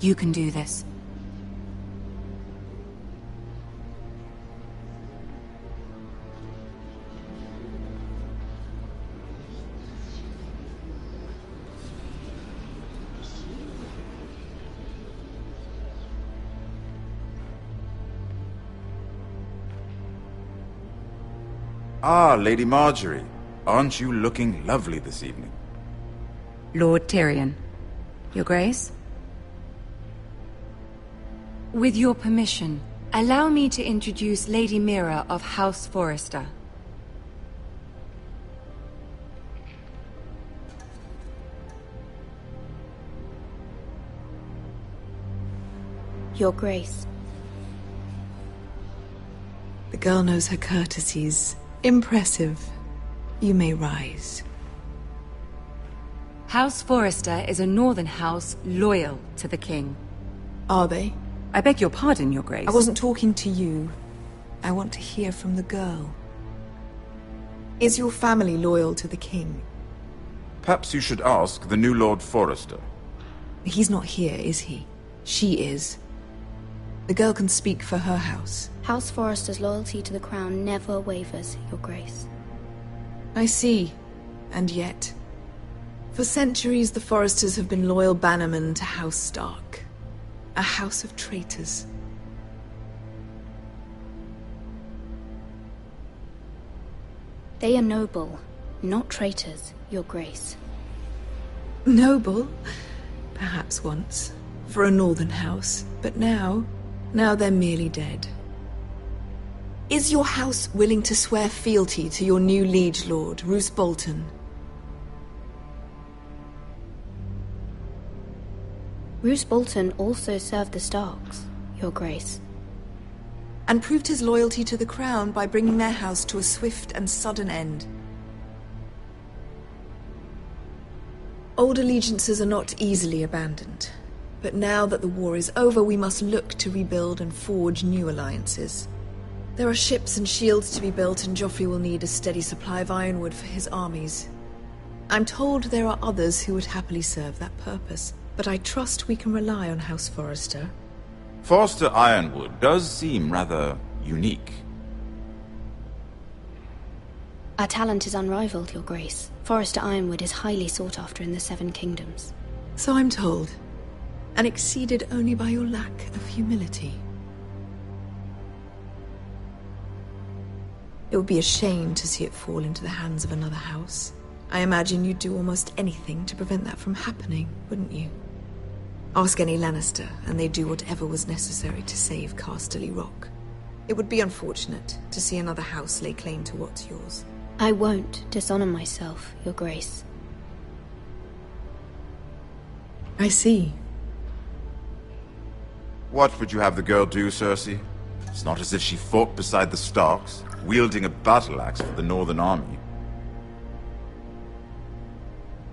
You can do this. Ah, Lady Marjorie. Aren't you looking lovely this evening? Lord Tyrion. Your Grace? With your permission, allow me to introduce Lady Mira of House Forrester. Your Grace. The girl knows her courtesies. Impressive. You may rise. House Forrester is a northern house loyal to the king. Are they? I beg your pardon, Your Grace. I wasn't talking to you. I want to hear from the girl. Is your family loyal to the king? Perhaps you should ask the new Lord Forrester. He's not here, is he? She is. The girl can speak for her house. House Forrester's loyalty to the crown never wavers, Your Grace. I see. And yet... For centuries, the Forresters have been loyal bannermen to House Stark. A house of traitors. They are noble, not traitors, Your Grace. Noble? Perhaps once. For a northern house. But now they're merely dead. Is your house willing to swear fealty to your new liege lord, Roose Bolton? Roose Bolton also served the Starks, Your Grace. And proved his loyalty to the crown by bringing their house to a swift and sudden end. Old allegiances are not easily abandoned. But now that the war is over, we must look to rebuild and forge new alliances. There are ships and shields to be built, and Joffrey will need a steady supply of ironwood for his armies. I'm told there are others who would happily serve that purpose, but I trust we can rely on House Forrester. Forrester Ironwood does seem rather unique. Our talent is unrivaled, Your Grace. Forrester Ironwood is highly sought after in the Seven Kingdoms. So I'm told. And exceeded only by your lack of humility. It would be a shame to see it fall into the hands of another house. I imagine you'd do almost anything to prevent that from happening, wouldn't you? Ask any Lannister, and they'd do whatever was necessary to save Casterly Rock. It would be unfortunate to see another house lay claim to what's yours. I won't dishonor myself, Your Grace. I see. What would you have the girl do, Cersei? It's not as if she fought beside the Starks, wielding a battle axe for the Northern Army.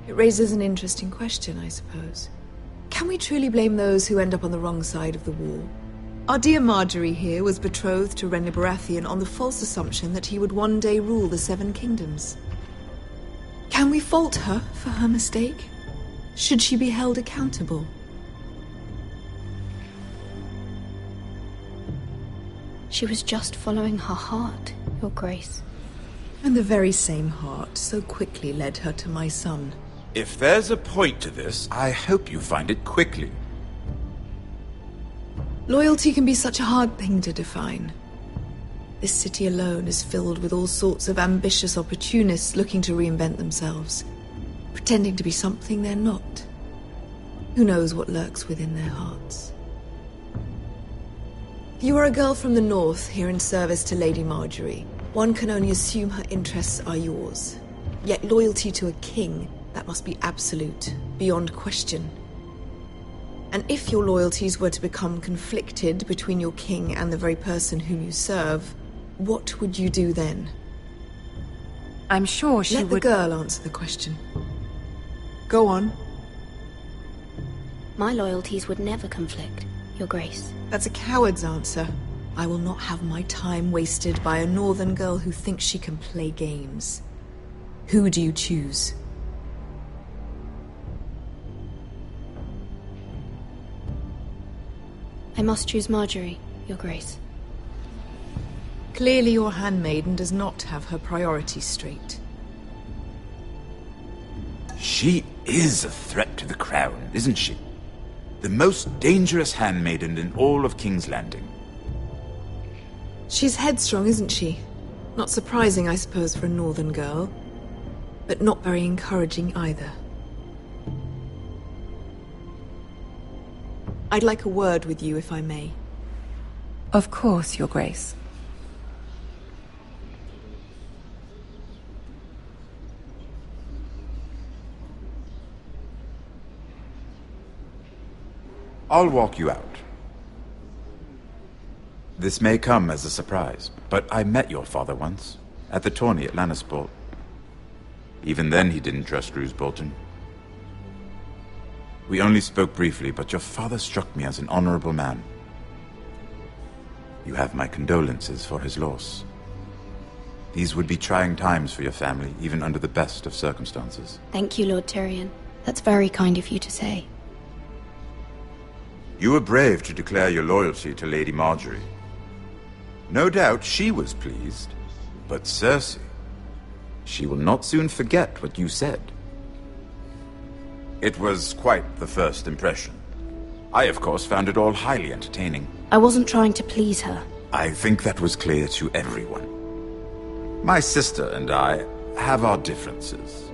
It raises an interesting question, I suppose. Can we truly blame those who end up on the wrong side of the war? Our dear Marjorie here was betrothed to Renly Baratheon on the false assumption that he would one day rule the Seven Kingdoms. Can we fault her for her mistake? Should she be held accountable? She was just following her heart, Your Grace. And the very same heart so quickly led her to my son. If there's a point to this, I hope you find it quickly. Loyalty can be such a hard thing to define. This city alone is filled with all sorts of ambitious opportunists looking to reinvent themselves, pretending to be something they're not. Who knows what lurks within their hearts? You are a girl from the north, here in service to Lady Marjorie. One can only assume her interests are yours. Yet loyalty to a king, that must be absolute, beyond question. And if your loyalties were to become conflicted between your king and the very person whom you serve, what would you do then? I'm sure she would... Let the girl answer the question. Go on. My loyalties would never conflict, Your Grace. That's a coward's answer. I will not have my time wasted by a northern girl who thinks she can play games. Who do you choose? I must choose Marjorie, Your Grace. Clearly your handmaiden does not have her priorities straight. She is a threat to the crown, isn't she? The most dangerous handmaiden in all of King's Landing. She's headstrong, isn't she? Not surprising, I suppose, for a northern girl. But not very encouraging either. I'd like a word with you, if I may. Of course, Your Grace. I'll walk you out. This may come as a surprise, but I met your father once, at the tourney at Lannisport. Even then he didn't trust Roose Bolton. We only spoke briefly, but your father struck me as an honorable man. You have my condolences for his loss. These would be trying times for your family, even under the best of circumstances. Thank you, Lord Tyrion. That's very kind of you to say. You were brave to declare your loyalty to Lady Marjorie. No doubt she was pleased, but Cersei, she will not soon forget what you said. It was quite the first impression. I, of course, found it all highly entertaining. I wasn't trying to please her. I think that was clear to everyone. My sister and I have our differences.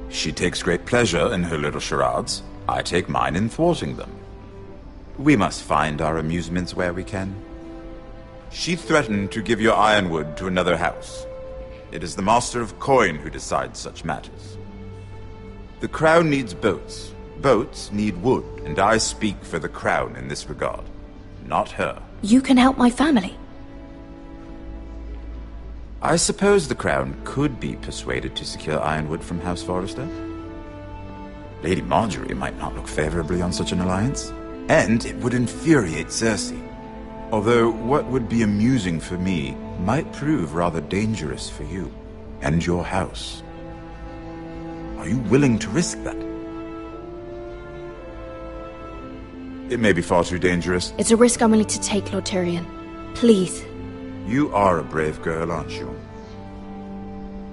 She takes great pleasure in her little charades. I take mine in thwarting them. We must find our amusements where we can. She threatened to give your ironwood to another house. It is the Master of Coin who decides such matters. The Crown needs boats. Boats need wood, and I speak for the Crown in this regard, not her. You can help my family. I suppose the Crown could be persuaded to secure ironwood from House Forrester. Lady Marjorie might not look favorably on such an alliance. And it would infuriate Cersei. Although what would be amusing for me might prove rather dangerous for you and your house. Are you willing to risk that? It may be far too dangerous. It's a risk I'm willing to take, Lord Tyrion. Please. You are a brave girl, aren't you?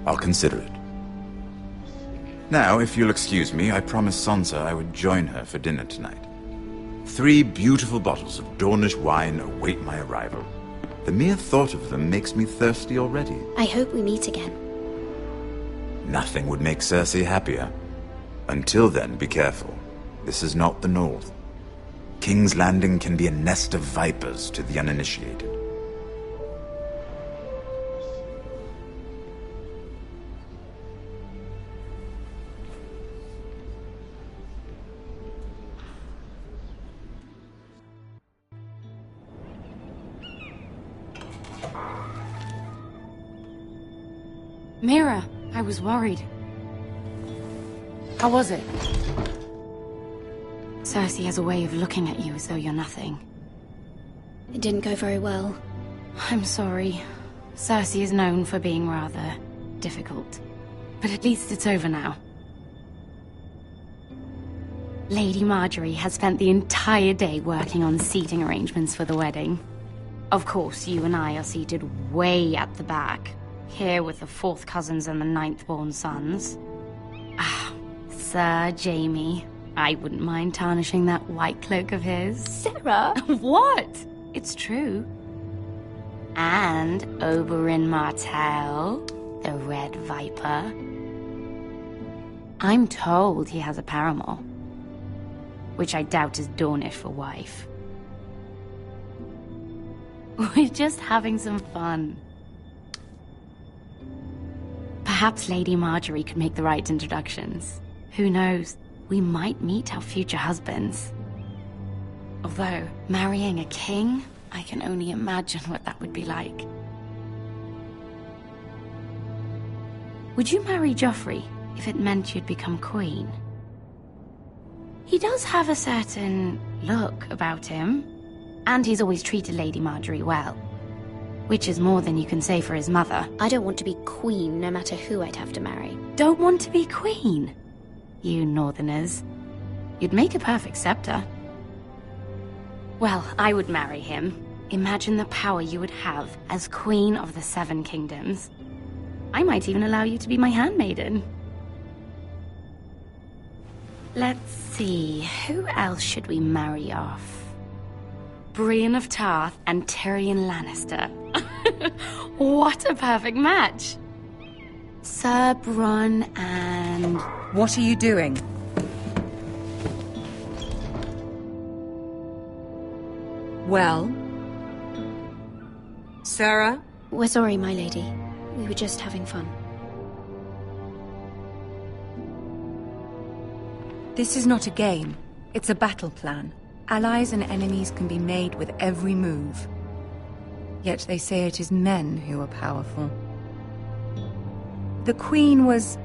I'll consider it. Now, if you'll excuse me, I promised Sansa I would join her for dinner tonight. 3 beautiful bottles of Dornish wine await my arrival. The mere thought of them makes me thirsty already. I hope we meet again. Nothing would make Cersei happier. Until then, be careful. This is not the North. King's Landing can be a nest of vipers to the uninitiated. Mira, I was worried. How was it? Cersei has a way of looking at you as though you're nothing. It didn't go very well. I'm sorry. Cersei is known for being rather difficult. But at least it's over now. Lady Marjorie has spent the entire day working on seating arrangements for the wedding. Of course, you and I are seated way at the back. Here with the 4th cousins and the 9th-born sons. Ah, Sir Jaime. I wouldn't mind tarnishing that white cloak of his. Sarah! What? It's true. And Oberyn Martell, the Red Viper. I'm told he has a paramour. Which I doubt is Dornish for wife. We're just having some fun. Perhaps Lady Marjorie could make the right introductions. Who knows? We might meet our future husbands. Although, marrying a king, I can only imagine what that would be like. Would you marry Joffrey if it meant you'd become queen? He does have a certain look about him, and he's always treated Lady Marjorie well. Which is more than you can say for his mother. I don't want to be queen, no matter who I'd have to marry. Don't want to be queen? You northerners. You'd make a perfect scepter. Well, I would marry him. Imagine the power you would have as Queen of the Seven Kingdoms. I might even allow you to be my handmaiden. Let's see, who else should we marry off? Brienne of Tarth and Tyrion Lannister. What a perfect match! Sir Bronn and... What are you doing? Well? Sarah? We're sorry, my lady. We were just having fun. This is not a game. It's a battle plan. Allies and enemies can be made with every move. Yet they say it is men who are powerful. The Queen was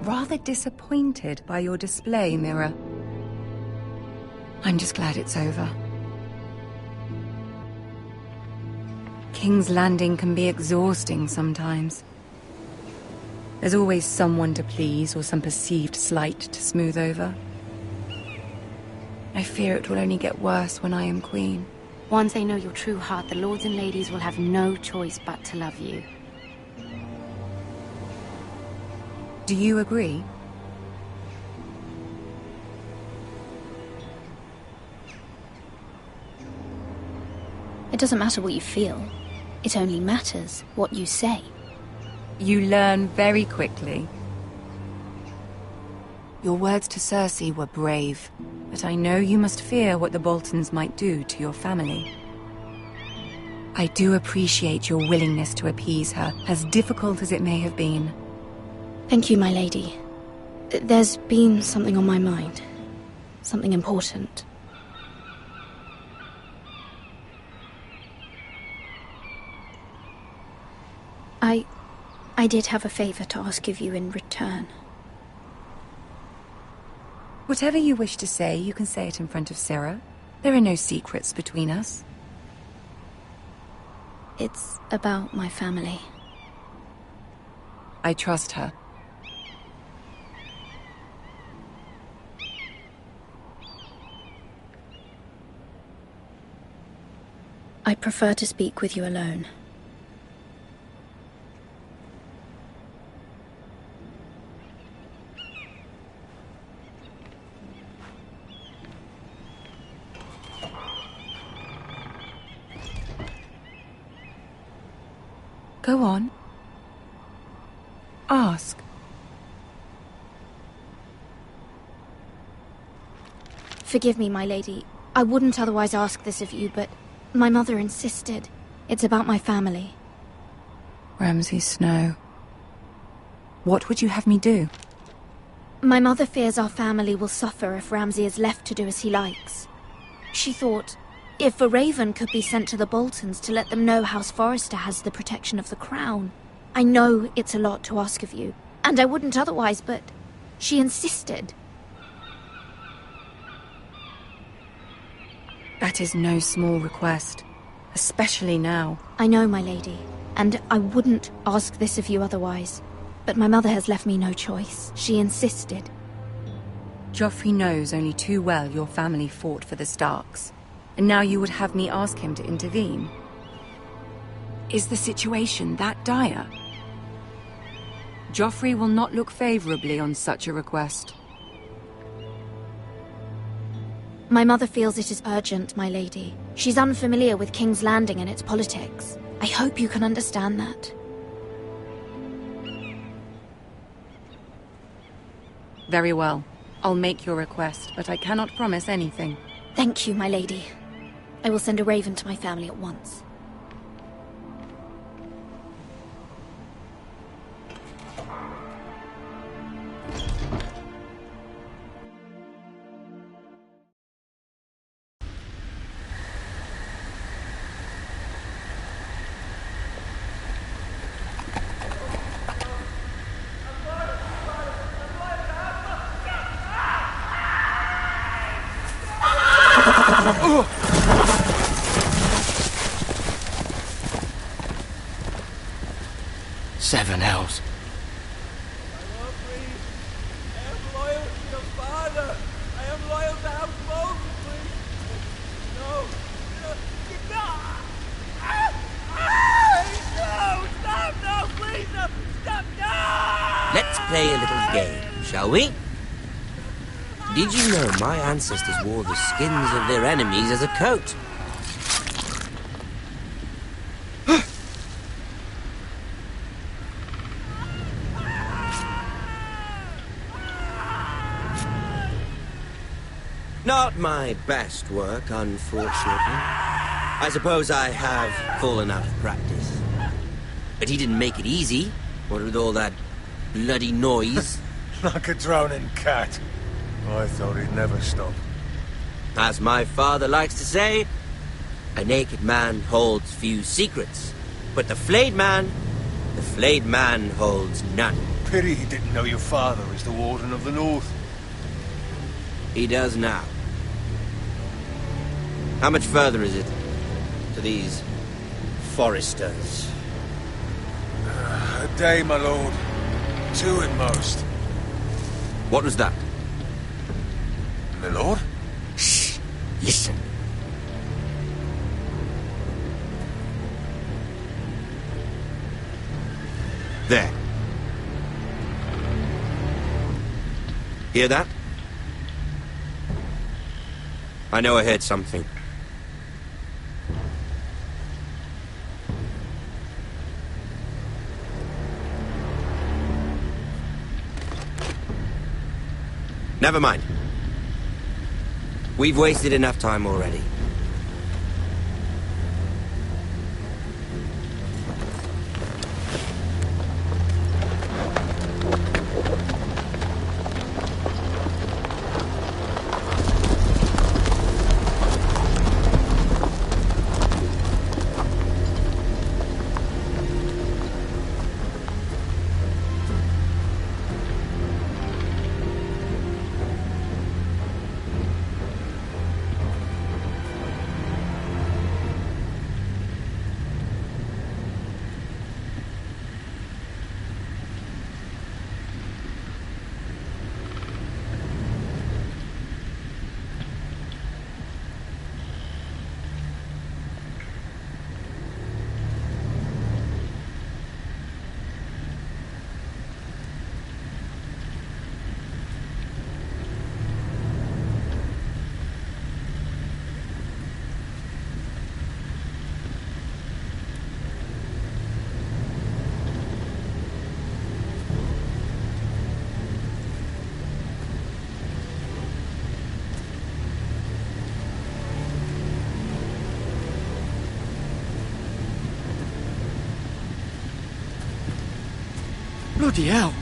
rather disappointed by your display, Mira. I'm just glad it's over. King's Landing can be exhausting sometimes. There's always someone to please or some perceived slight to smooth over. I fear it will only get worse when I am queen. Once they know your true heart, the lords and ladies will have no choice but to love you. Do you agree? It doesn't matter what you feel. It only matters what you say. You learn very quickly. Your words to Cersei were brave, but I know you must fear what the Boltons might do to your family. I do appreciate your willingness to appease her, as difficult as it may have been. Thank you, my lady. There's been something on my mind. Something important. I did have a favor to ask of you in return. Whatever you wish to say, you can say it in front of Sarah. There are no secrets between us. It's about my family. I trust her. I prefer to speak with you alone. Go on. Ask. Forgive me, my lady. I wouldn't otherwise ask this of you, but my mother insisted. It's about my family. Ramsay Snow. What would you have me do? My mother fears our family will suffer if Ramsay is left to do as he likes. She thought, if a raven could be sent to the Boltons to let them know House Forrester has the protection of the crown. I know it's a lot to ask of you, and I wouldn't otherwise, but she insisted. That is no small request, especially now. I know, my lady, and I wouldn't ask this of you otherwise. But my mother has left me no choice. She insisted. Joffrey knows only too well your family fought for the Starks. And now you would have me ask him to intervene? Is the situation that dire? Joffrey will not look favorably on such a request. My mother feels it is urgent, my lady. She's unfamiliar with King's Landing and its politics. I hope you can understand that. Very well. I'll make your request, but I cannot promise anything. Thank you, my lady. I will send a raven to my family at once. Seven hells. Let's play a little game, shall we? Did you know my ancestors wore the skins of their enemies as a coat? Not my best work, unfortunately. I suppose I have fallen out of practice. But he didn't make it easy, what with all that bloody noise. Like a drowning cat. I thought he'd never stop. As my father likes to say, a naked man holds few secrets. But the flayed man holds none. Pity he didn't know your father is the Warden of the North. He does now. How much further is it to these foresters? A day, my lord. 2 at most. What was that? My lord? Shh! Listen. There. Hear that? I know I heard something. Never mind. We've wasted enough time already. Bloody hell!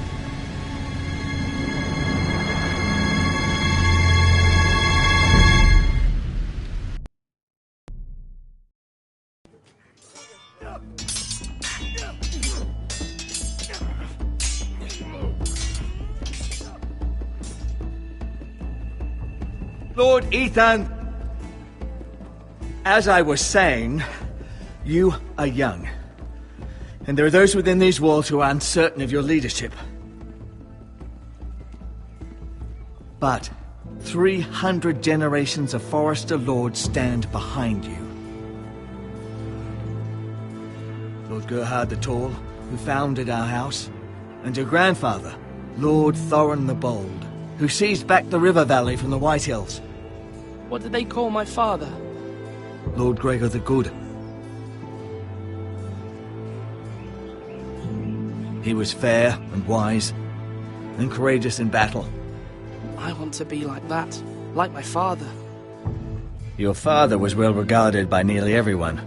Lord Ethan, as I was saying, you are young. And there are those within these walls who are uncertain of your leadership. But 300 generations of Forester Lords stand behind you. Lord Gerhard the Tall, who founded our house, and your grandfather, Lord Thorin the Bold, who seized back the river valley from the White Hills. What did they call my father? Lord Gregor the Good. He was fair and wise, and courageous in battle. I want to be like that, like my father. Your father was well regarded by nearly everyone,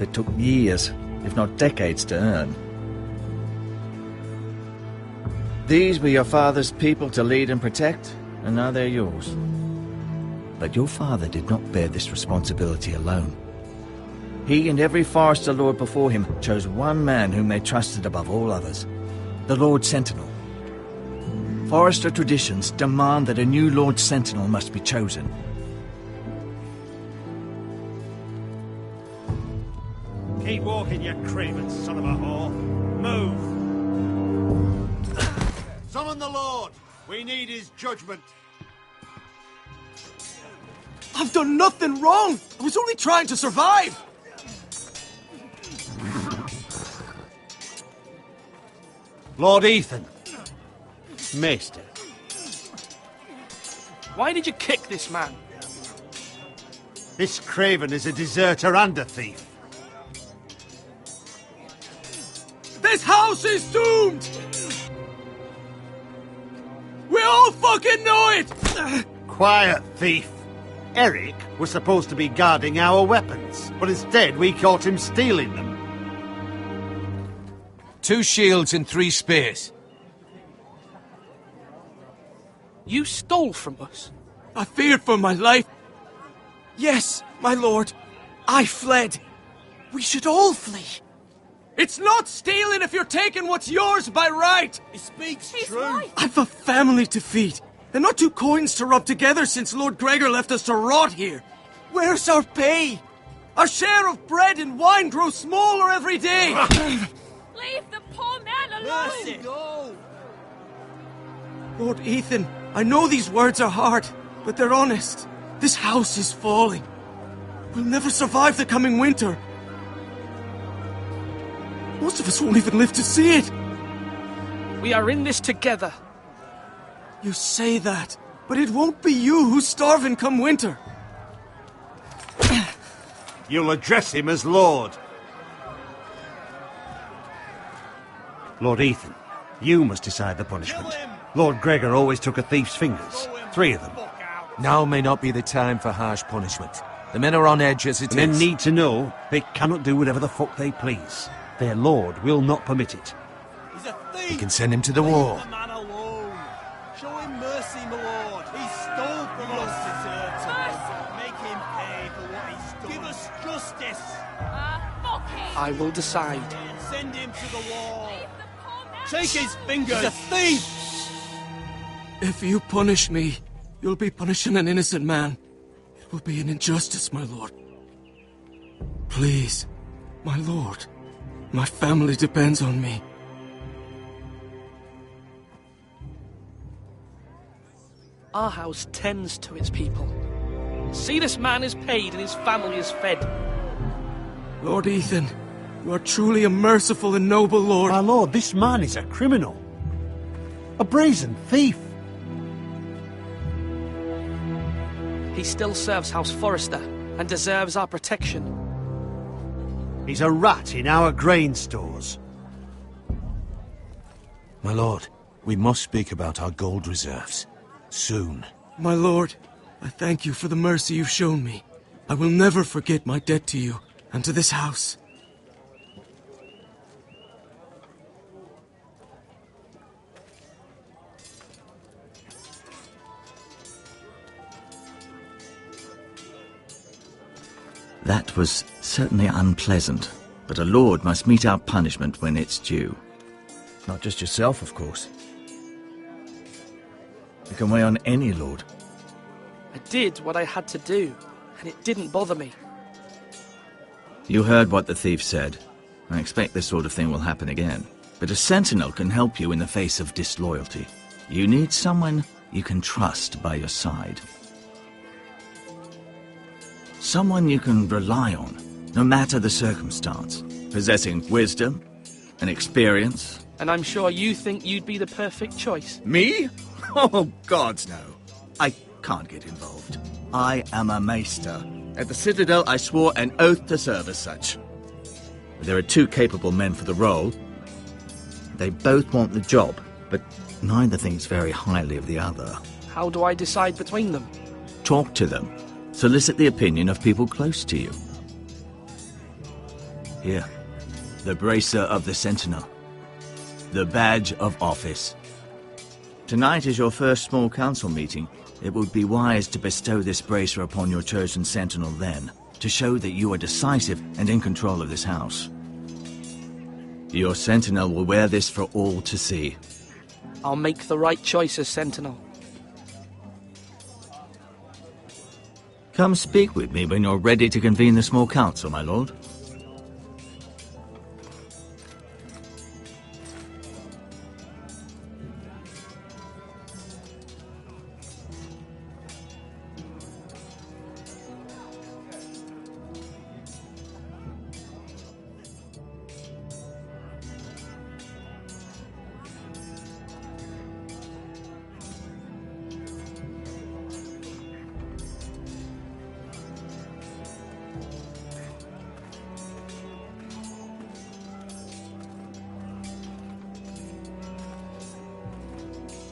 but took years, if not decades, to earn. These were your father's people to lead and protect, and now they're yours. But your father did not bear this responsibility alone. He and every Forester Lord before him chose one man whom they trusted above all others, the Lord Sentinel. Forester traditions demand that a new Lord Sentinel must be chosen. Keep walking, you craven son of a whore. Move! Summon the Lord! We need his judgment. I've done nothing wrong! I was only trying to survive! Lord Ethan. Maester. Why did you kick this man? This craven is a deserter and a thief. This house is doomed! We all fucking know it! Quiet, thief. Eric was supposed to be guarding our weapons, but instead we caught him stealing them. 2 shields and 3 spears. You stole from us. I feared for my life. Yes, my lord. I fled. We should all flee. It's not stealing if you're taking what's yours by right. He speaks true. Right. I've a family to feed, and not 2 coins to rub together since Lord Gregor left us to rot here. Where's our pay? Our share of bread and wine grows smaller every day. Leave the poor man alone! Mercy, no! Lord Ethan, I know these words are hard, but they're honest. This house is falling. We'll never survive the coming winter. Most of us won't even live to see it. We are in this together. You say that, but it won't be you who's starving come winter. You'll address him as Lord. Lord Ethan, you must decide the punishment. Lord Gregor always took a thief's fingers. 3 of them. Now may not be the time for harsh punishment. The men are on edge as it is. Men need to know they cannot do whatever the fuck they please. Their lord will not permit it. He's a thief! We can send him to the war. Leave the man alone. Show him mercy, my lord. He stole from us. Make him pay for what he's done. Give us justice. Fuck him! I will decide. Send him to the wall. Take his fingers. He's a thief! If you punish me, you'll be punishing an innocent man. It will be an injustice, my lord. Please, my lord. My family depends on me. Our house tends to its people. See, this man is paid and his family is fed. Lord Ethan, you are truly a merciful and noble lord. My lord, this man is a criminal. A brazen thief. He still serves House Forrester and deserves our protection. He's a rat in our grain stores. My lord, we must speak about our gold reserves. Soon. My lord, I thank you for the mercy you've shown me. I will never forget my debt to you and to this house. That was certainly unpleasant, but a lord must meet our punishment when it's due. Not just yourself, of course. You can weigh on any lord. I did what I had to do, and it didn't bother me. You heard what the thief said. I expect this sort of thing will happen again. But a sentinel can help you in the face of disloyalty. You need someone you can trust by your side. Someone you can rely on, no matter the circumstance. Possessing wisdom and experience. And I'm sure you think you'd be the perfect choice. Me? Oh, gods no. I can't get involved. I am a maester. At the Citadel, I swore an oath to serve as such. There are 2 capable men for the role. They both want the job, but neither thinks very highly of the other. How do I decide between them? Talk to them. Solicit the opinion of people close to you. Here, the bracer of the Sentinel. The badge of office. Tonight is your first small council meeting. It would be wise to bestow this bracer upon your chosen Sentinel then, to show that you are decisive and in control of this house. Your Sentinel will wear this for all to see. I'll make the right choice as Sentinel. Come speak with me when you're ready to convene the small council, my lord.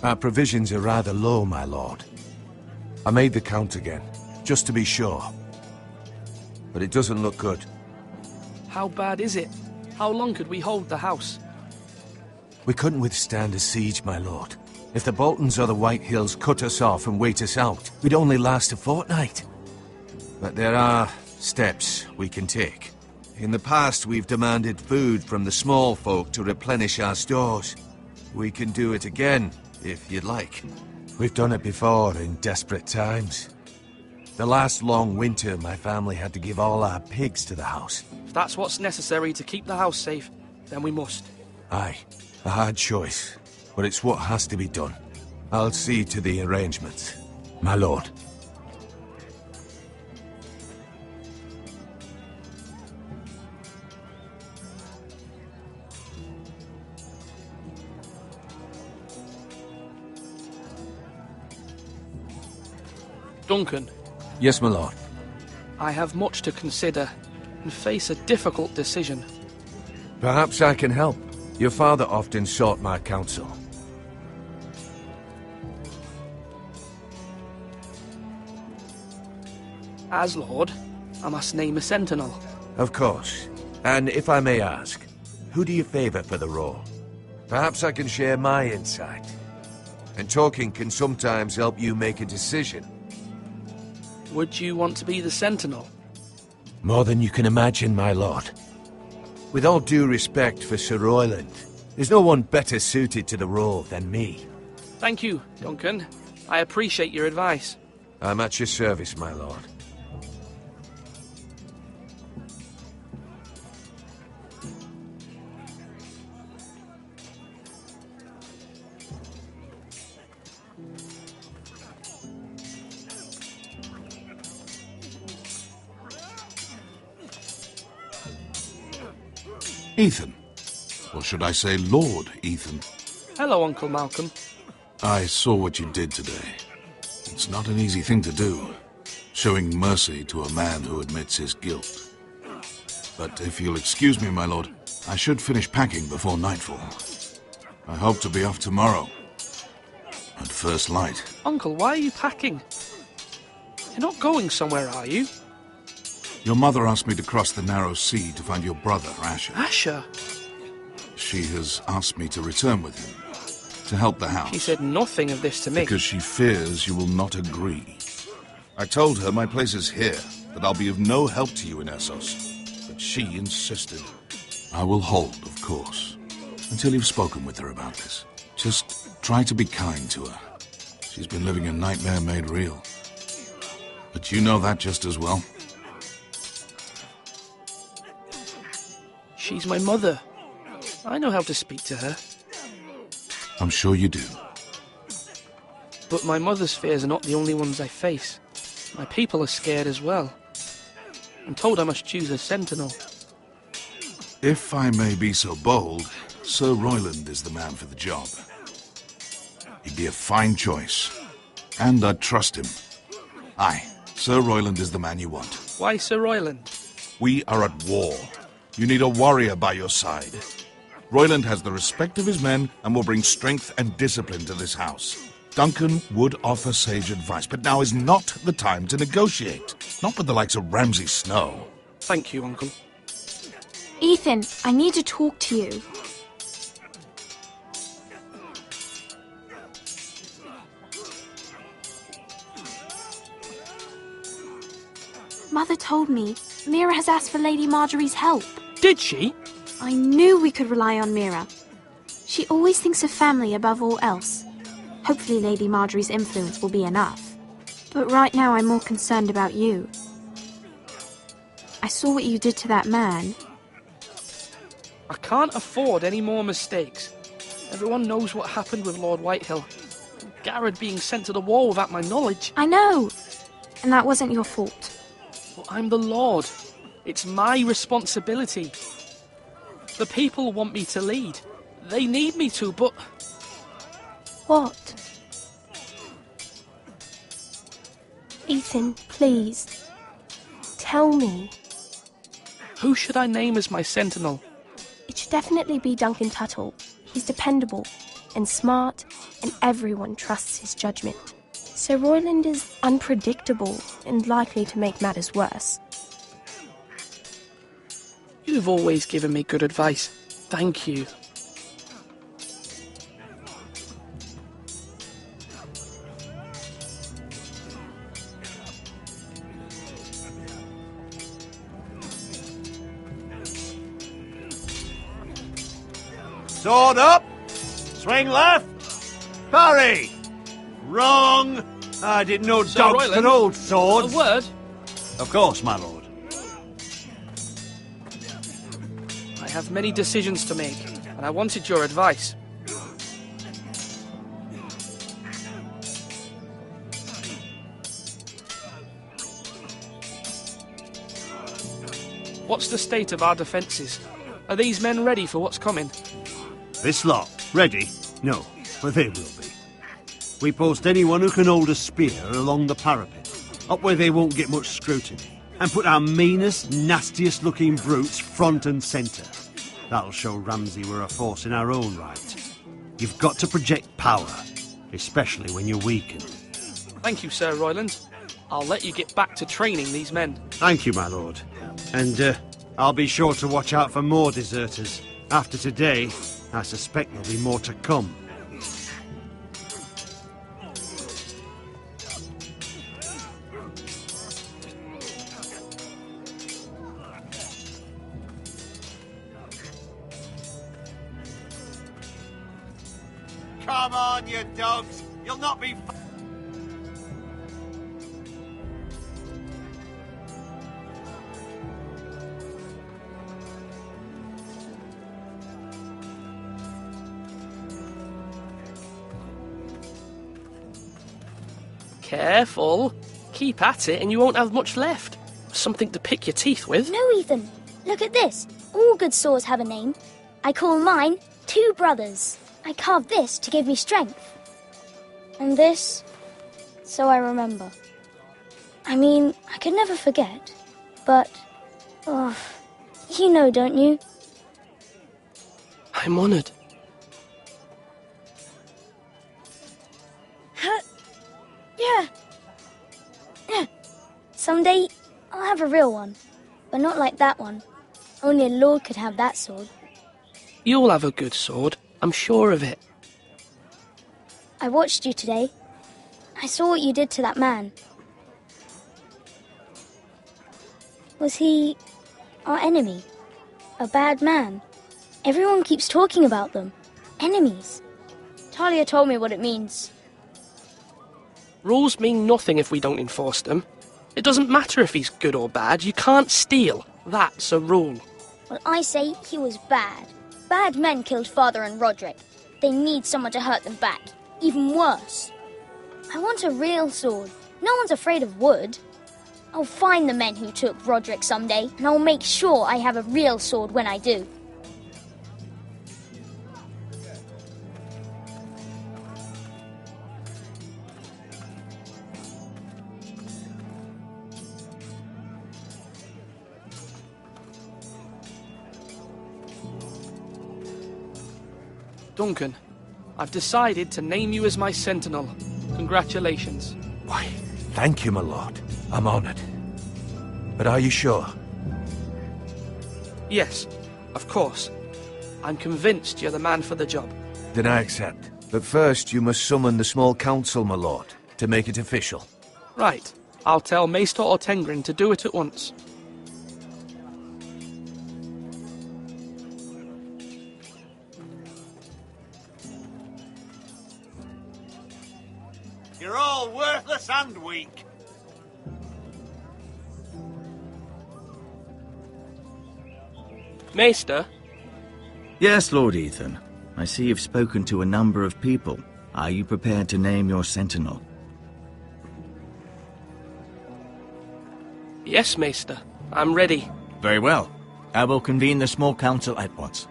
Our provisions are rather low, my lord. I made the count again, just to be sure. But it doesn't look good. How bad is it? How long could we hold the house? We couldn't withstand a siege, my lord. If the Boltons or the White Hills cut us off and wait us out, we'd only last a fortnight. But there are steps we can take. In the past, we've demanded food from the small folk to replenish our stores. We can do it again, if you'd like. We've done it before in desperate times. The last long winter, my family had to give all our pigs to the house. If that's what's necessary to keep the house safe, then we must. Aye, a hard choice, but it's what has to be done. I'll see to the arrangements, my lord. Duncan. Yes, my lord. I have much to consider and face a difficult decision. Perhaps I can help. Your father often sought my counsel. As Lord, I must name a sentinel. Of course. And if I may ask, who do you favor for the role? Perhaps I can share my insight. And talking can sometimes help you make a decision. Would you want to be the sentinel? More than you can imagine, my lord. With all due respect for Sir Royland, there's no one better suited to the role than me. Thank you, Duncan. I appreciate your advice. I'm at your service, my lord. Ethan. Or should I say Lord Ethan? Hello, Uncle Malcolm. I saw what you did today. It's not an easy thing to do, showing mercy to a man who admits his guilt. But if you'll excuse me, my lord, I should finish packing before nightfall. I hope to be off tomorrow, at first light. Uncle, why are you packing? You're not going somewhere, are you? Your mother asked me to cross the narrow sea to find your brother, Asher. Asher? She has asked me to return with him, to help the house. She said nothing of this to me. Because she fears you will not agree. I told her my place is here, that I'll be of no help to you in Essos. But she insisted. I will hold, of course, until you've spoken with her about this. Just try to be kind to her. She's been living a nightmare made real. But you know that just as well. She's my mother. I know how to speak to her. I'm sure you do. But my mother's fears are not the only ones I face. My people are scared as well. I'm told I must choose a sentinel. If I may be so bold, Sir Royland is the man for the job. He'd be a fine choice. And I'd trust him. Aye, Sir Royland is the man you want. Why Sir Royland? We are at war. You need a warrior by your side. Royland has the respect of his men and will bring strength and discipline to this house. Duncan would offer sage advice, but now is not the time to negotiate. Not with the likes of Ramsay Snow. Thank you, Uncle. Ethan, I need to talk to you. Mother told me Mira has asked for Lady Marjorie's help. Did she? I knew we could rely on Mira. She always thinks of family above all else. Hopefully Lady Marjorie's influence will be enough. But right now I'm more concerned about you. I saw what you did to that man. I can't afford any more mistakes. Everyone knows what happened with Lord Whitehill. Garrett being sent to the war without my knowledge. I know. And that wasn't your fault. Well, I'm the Lord. It's my responsibility. The people want me to lead. They need me to, but... What? Ethan, please. Tell me. Who should I name as my sentinel? It should definitely be Duncan Tuttle. He's dependable. and smart, and everyone trusts his judgment. So Royland is unpredictable and likely to make matters worse. You've always given me good advice. Thank you. Sword up! Swing left! Parry! Wrong! I didn't know Sir dogs Royland, could hold swords. a word? Of course, my lord. I have many decisions to make, and I wanted your advice. What's the state of our defences? Are these men ready for what's coming? This lot, ready? No, but they will be. We post anyone who can hold a spear along the parapet, up where they won't get much scrutiny, and put our meanest, nastiest looking brutes front and centre. That'll show Ramsay we're a force in our own right. You've got to project power, especially when you're weakened. Thank you, Sir Royland. I'll let you get back to training these men. Thank you, my lord. And I'll be sure to watch out for more deserters. After today, I suspect there'll be more to come. Come on, you dogs! You'll not be... Careful. Keep at it and you won't have much left. Something to pick your teeth with. No, Ethan. Look at this. All good swords have a name. I call mine Two Brothers. I carved this to give me strength. And this, so I remember. I mean, I could never forget. But, oh, you know, don't you? I'm honoured. Yeah. Yeah. Someday, I'll have a real one. But not like that one. Only a lord could have that sword. You'll have a good sword. I'm sure of it. I watched you today. I saw what you did to that man. Was he our enemy? A bad man? Everyone keeps talking about them. Enemies. Talia told me what it means. Rules mean nothing if we don't enforce them. It doesn't matter if he's good or bad. You can't steal. That's a rule. Well, I say he was bad. Bad men killed Father and Roderick. They need someone to hurt them back. Even worse. I want a real sword. No one's afraid of wood. I'll find the men who took Roderick someday, and I'll make sure I have a real sword when I do. Duncan, I've decided to name you as my sentinel. Congratulations. Why, thank you, my lord. I'm honoured. But are you sure? Yes, of course. I'm convinced you're the man for the job. Then I accept. But first you must summon the small council, my lord, to make it official. Right. I'll tell Maester Ortengrin to do it at once. You're all worthless and weak. Maester? Yes, Lord Ethan. I see you've spoken to a number of people. Are you prepared to name your sentinel? Yes, Maester. I'm ready. Very well. I will convene the small council at once.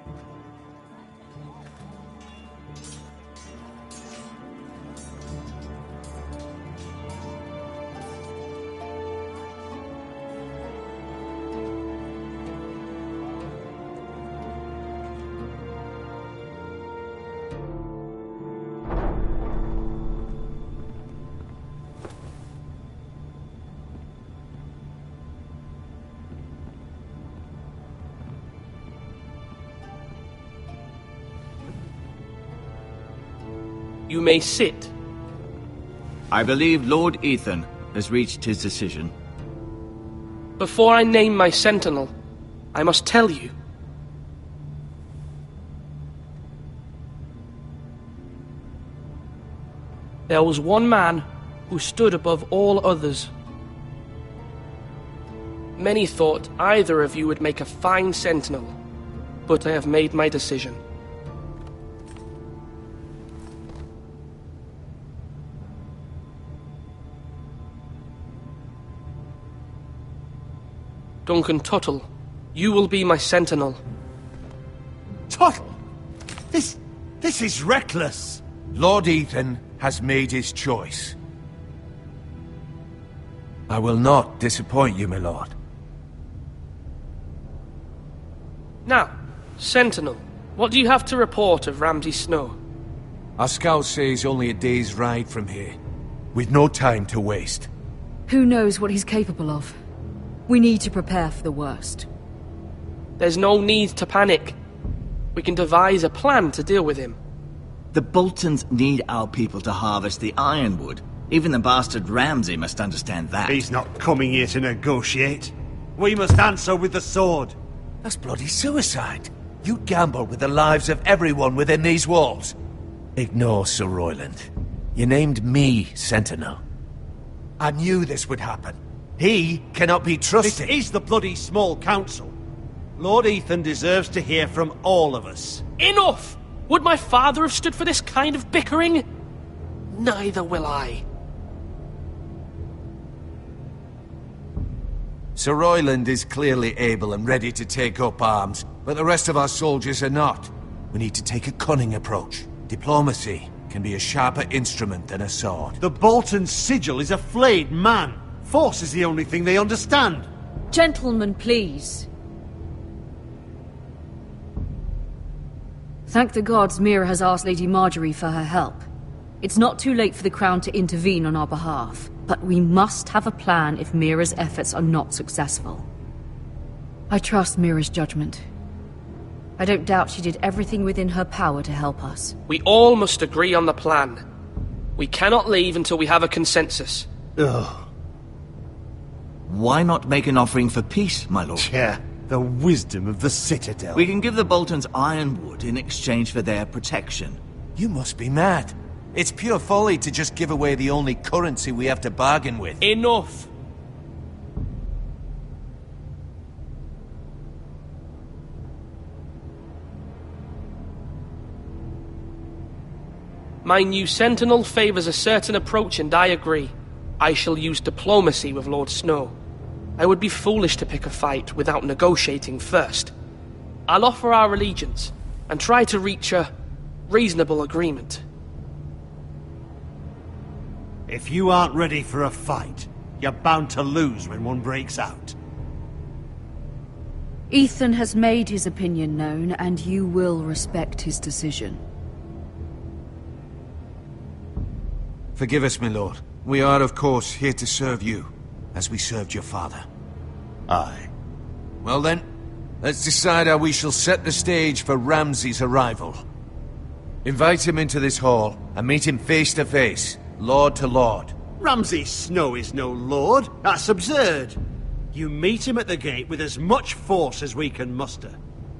You may sit. I believe Lord Ethan has reached his decision. Before I name my sentinel, I must tell you. There was one man who stood above all others. Many thought either of you would make a fine sentinel, but I have made my decision. Duncan Tuttle, you will be my sentinel. Tuttle? This is reckless. Lord Ethan has made his choice. I will not disappoint you, my lord. Now, sentinel, what do you have to report of Ramsay Snow? Our scouts say he's only a day's ride from here, with no time to waste. Who knows what he's capable of? We need to prepare for the worst. There's no need to panic. We can devise a plan to deal with him. The Boltons need our people to harvest the ironwood. Even the bastard Ramsay must understand that. He's not coming here to negotiate. We must answer with the sword. That's bloody suicide. You gamble with the lives of everyone within these walls. Ignore Sir Royland. You named me Sentinel. I knew this would happen. He cannot be trusted. This is the bloody small council. Lord Ethan deserves to hear from all of us. Enough! Would my father have stood for this kind of bickering? Neither will I. Sir Royland is clearly able and ready to take up arms, but the rest of our soldiers are not. We need to take a cunning approach. Diplomacy can be a sharper instrument than a sword. The Bolton sigil is a flayed man. Force is the only thing they understand. Gentlemen, please. Thank the gods Mira has asked Lady Marjorie for her help. It's not too late for the Crown to intervene on our behalf, but we must have a plan if Mira's efforts are not successful. I trust Mira's judgment. I don't doubt she did everything within her power to help us. We all must agree on the plan. We cannot leave until we have a consensus. Ugh. Why not make an offering for peace, my lord? Yeah, the wisdom of the Citadel. We can give the Boltons ironwood in exchange for their protection. You must be mad. It's pure folly to just give away the only currency we have to bargain with. Enough! My new sentinel favors a certain approach, and I agree. I shall use diplomacy with Lord Snow. I would be foolish to pick a fight without negotiating first. I'll offer our allegiance, and try to reach a reasonable agreement. If you aren't ready for a fight, you're bound to lose when one breaks out. Ethan has made his opinion known, and you will respect his decision. Forgive us, my lord. We are, of course, here to serve you, as we served your father. Aye. Well then, let's decide how we shall set the stage for Ramsay's arrival. Invite him into this hall, and meet him face to face, lord to lord. Ramsay Snow is no lord. That's absurd. You meet him at the gate with as much force as we can muster.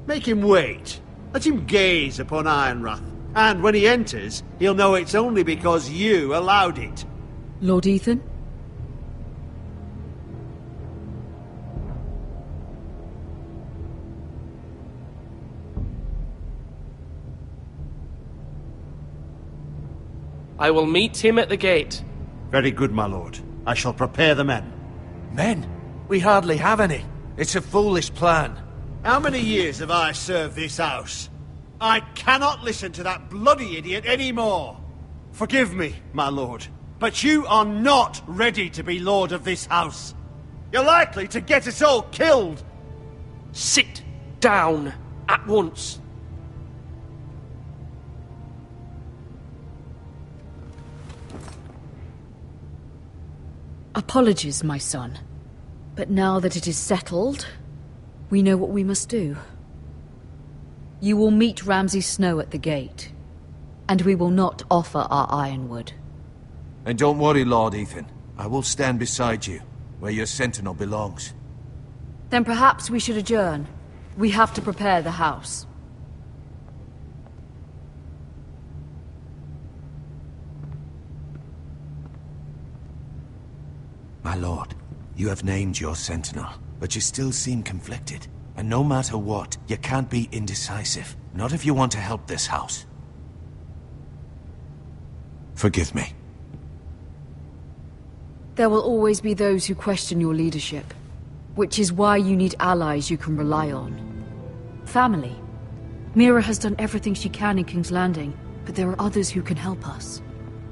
Make him wait. Let him gaze upon Ironrath. And when he enters, he'll know it's only because you allowed it. Lord Ethan? I will meet him at the gate. Very good, my lord. I shall prepare the men. Men? We hardly have any. It's a foolish plan. How many years have I served this house? I cannot listen to that bloody idiot anymore. Forgive me, my lord, but you are not ready to be lord of this house. You're likely to get us all killed. Sit down at once. Apologies, my son. But now that it is settled, we know what we must do. You will meet Ramsay Snow at the gate. And we will not offer our ironwood. And don't worry, Lord Ethan. I will stand beside you, where your sentinel belongs. Then perhaps we should adjourn. We have to prepare the house. My lord, you have named your sentinel, but you still seem conflicted. And no matter what, you can't be indecisive. Not if you want to help this house. Forgive me. There will always be those who question your leadership, which is why you need allies you can rely on. Family. Mira has done everything she can in King's Landing, but there are others who can help us.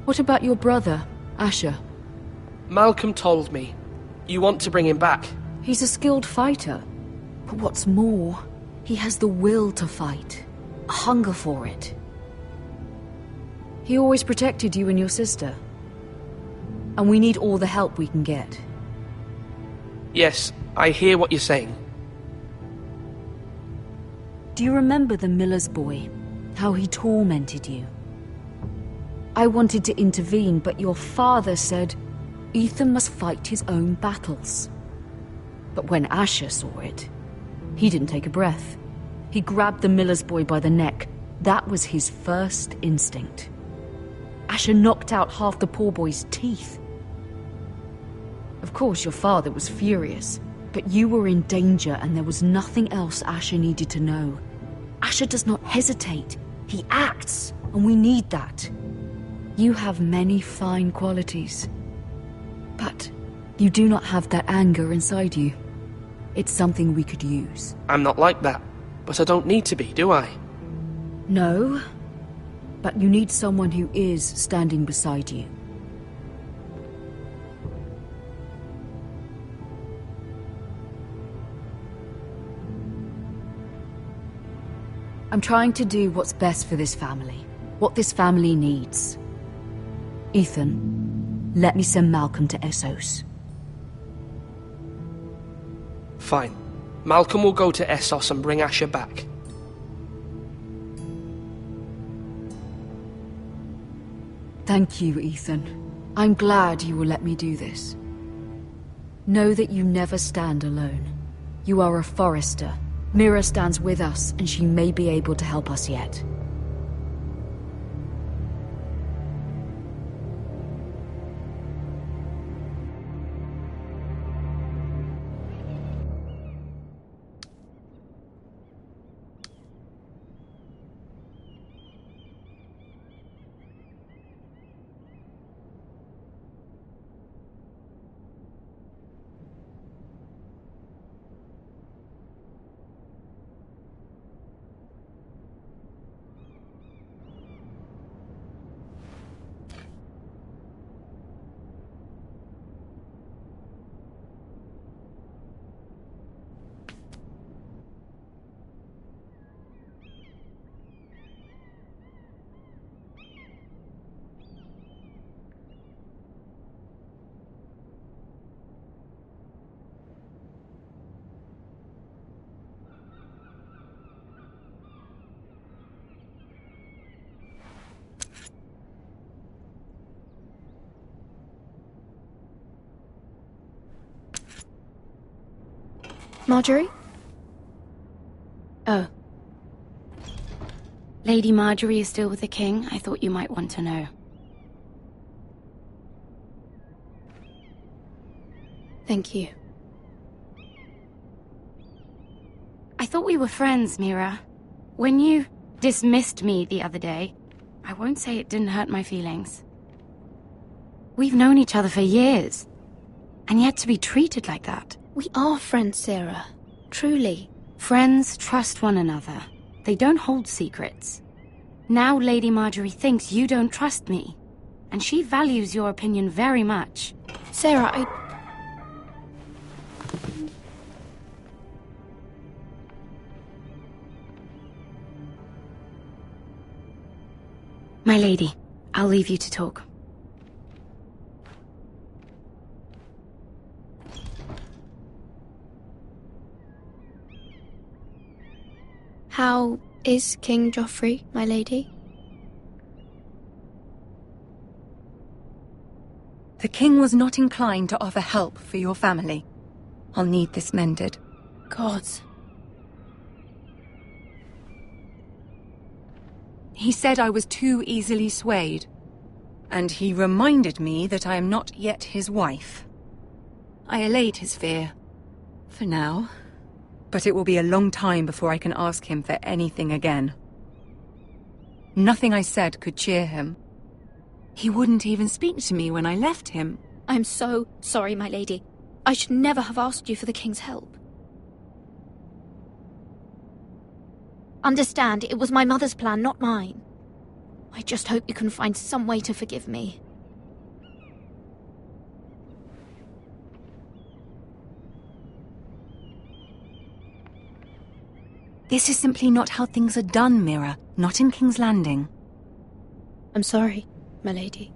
What about your brother, Asher? Malcolm told me. You want to bring him back? He's a skilled fighter. But what's more, he has the will to fight. A hunger for it. He always protected you and your sister. And we need all the help we can get. Yes, I hear what you're saying. Do you remember the miller's boy? How he tormented you? I wanted to intervene, but your father said Ethan must fight his own battles. But when Asher saw it, he didn't take a breath. He grabbed the miller's boy by the neck. That was his first instinct. Asher knocked out half the poor boy's teeth. Of course, your father was furious, but you were in danger and there was nothing else Asher needed to know. Asher does not hesitate. He acts, and we need that. You have many fine qualities. But you do not have that anger inside you. It's something we could use. I'm not like that, but I don't need to be, do I? No, but you need someone who is standing beside you. I'm trying to do what's best for this family, what this family needs. Ethan, let me send Malcolm to Essos. Fine. Malcolm will go to Essos and bring Asher back. Thank you, Ethan. I'm glad you will let me do this. Know that you never stand alone. You are a Forrester. Mira stands with us, and she may be able to help us yet. Marjorie? Oh. Lady Marjorie is still with the king. I thought you might want to know. Thank you. I thought we were friends, Mira. When you dismissed me the other day, I won't say it didn't hurt my feelings. We've known each other for years, and yet to be treated like that. We are friends, Sarah. Truly. Friends trust one another. They don't hold secrets. Now Lady Marjorie thinks you don't trust me, and she values your opinion very much. Sarah, My lady, I'll leave you to talk. How is King Joffrey, my lady? The king was not inclined to offer help for your family. I'll need this mended. Gods. He said I was too easily swayed. And he reminded me that I am not yet his wife. I allayed his fear. For now. But it will be a long time before I can ask him for anything again. Nothing I said could cheer him. He wouldn't even speak to me when I left him. I'm so sorry, my lady. I should never have asked you for the king's help. Understand, it was my mother's plan, not mine. I just hope you can find some way to forgive me. This is simply not how things are done, Mira. Not in King's Landing. I'm sorry, my lady.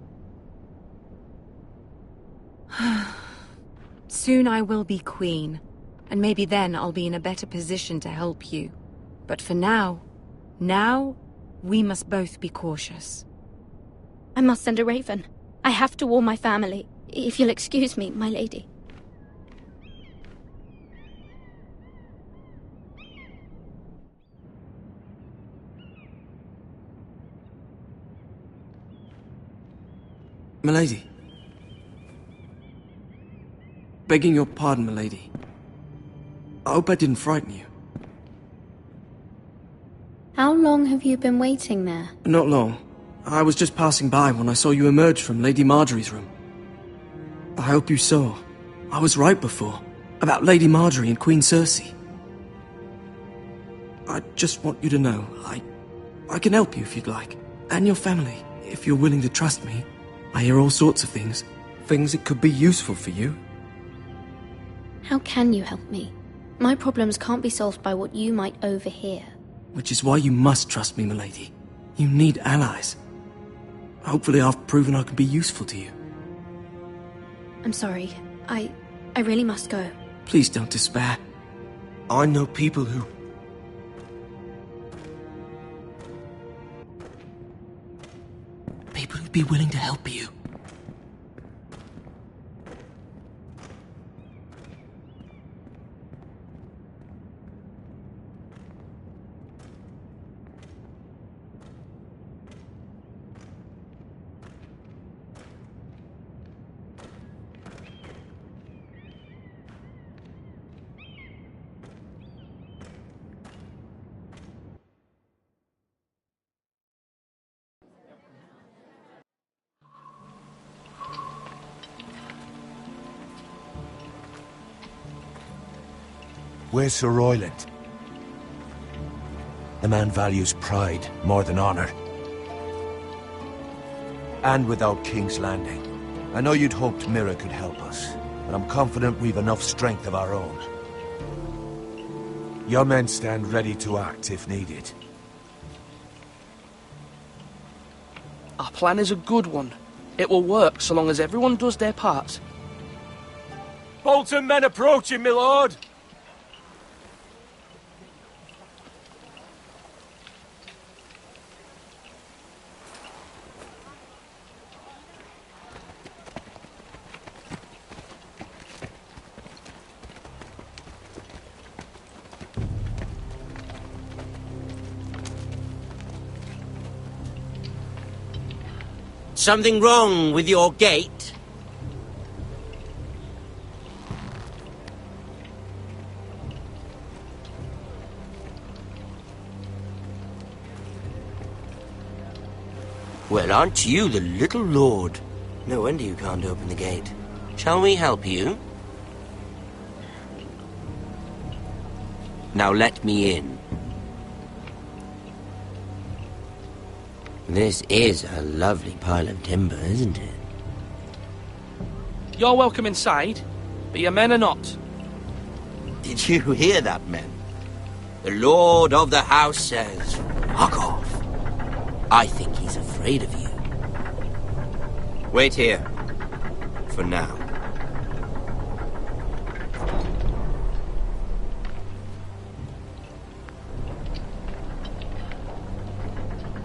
Soon I will be queen, and maybe then I'll be in a better position to help you. But for now, we must both be cautious. I must send a raven. I have to warn my family. If you'll excuse me, my lady. Milady. Begging your pardon, milady. I hope I didn't frighten you. How long have you been waiting there? Not long. I was just passing by when I saw you emerge from Lady Marjorie's room. I hope you saw. I was right before. About Lady Marjorie and Queen Cersei. I just want you to know, I can help you if you'd like. And your family, if you're willing to trust me. I hear all sorts of things. Things that could be useful for you. How can you help me? My problems can't be solved by what you might overhear. Which is why you must trust me, milady. You need allies. Hopefully I've proven I can be useful to you. I'm sorry. I really must go. Please don't despair. I know people who... People who'd be willing to help you. Where's Sir Royland? The man values pride more than honor. And without King's Landing. I know you'd hoped Mira could help us, but I'm confident we've enough strength of our own. Your men stand ready to act if needed. Our plan is a good one. It will work so long as everyone does their part. Bolton men approaching, my lord! Something wrong with your gate? Well, aren't you the little lord? No wonder you can't open the gate. Shall we help you? Now let me in. This is a lovely pile of timber, isn't it? You're welcome inside, but your men are not. Did you hear that, men? The Lord of the House says, "Fuck off." I think he's afraid of you. Wait here. For now.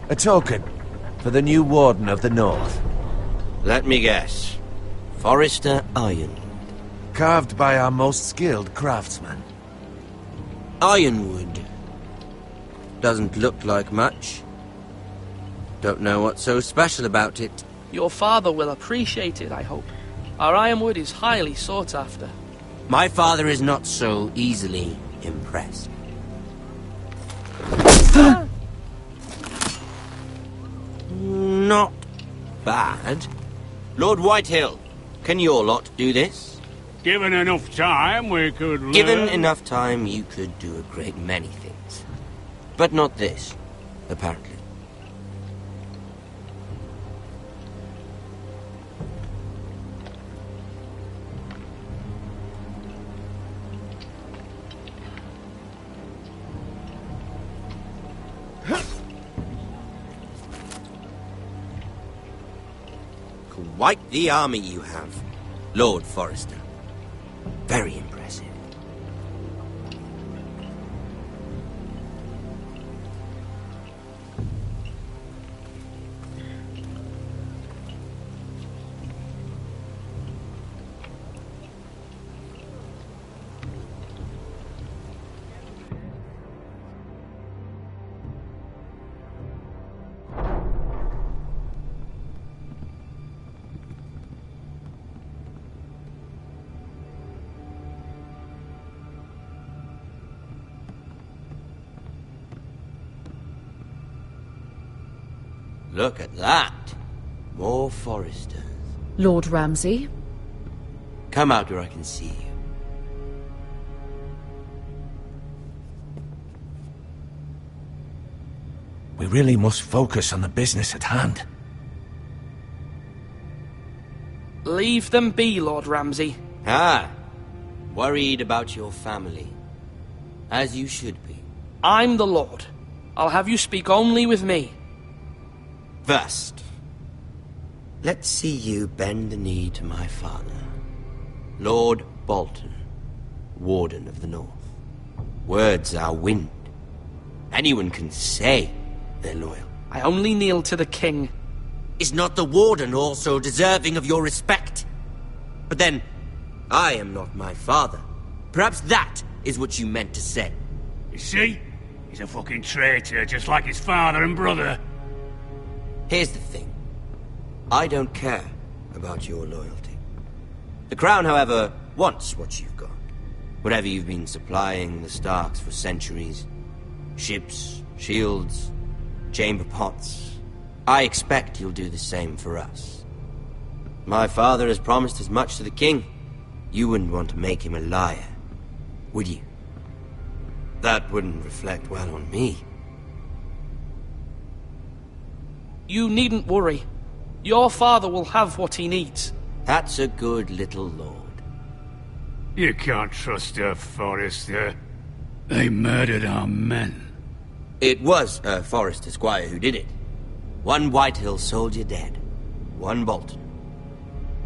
A token for the new Warden of the North. Let me guess. Forrester Ironwood. Carved by our most skilled craftsman. Ironwood. Doesn't look like much. Don't know what's so special about it. Your father will appreciate it, I hope. Our ironwood is highly sought after. My father is not so easily impressed. Not bad. Lord Whitehill, can your lot do this? Given enough time, we could learn. Given enough time, you could do a great many things. But not this, apparently. Quite the army you have, Lord Forrester. Very impressive. Look at that. More Forresters. Lord Ramsay? Come out where I can see you. We really must focus on the business at hand. Leave them be, Lord Ramsay. Ah, worried about your family. As you should be. I'm the Lord. I'll have you speak only with me. First, let's see you bend the knee to my father, Lord Bolton, Warden of the North. Words are wind. Anyone can say they're loyal. I only kneel to the king. Is not the Warden also deserving of your respect? But then, I am not my father. Perhaps that is what you meant to say. You see? He's a fucking traitor, just like his father and brother. Here's the thing. I don't care about your loyalty. The Crown, however, wants what you've got. Whatever you've been supplying the Starks for centuries. Ships, shields, chamber pots. I expect you'll do the same for us. My father has promised as much to the king. You wouldn't want to make him a liar, would you? That wouldn't reflect well on me. You needn't worry. Your father will have what he needs. That's a good little lord. You can't trust her, Forrester. They murdered our men. It was a Forrester squire who did it. One Whitehill soldier dead. One Bolton.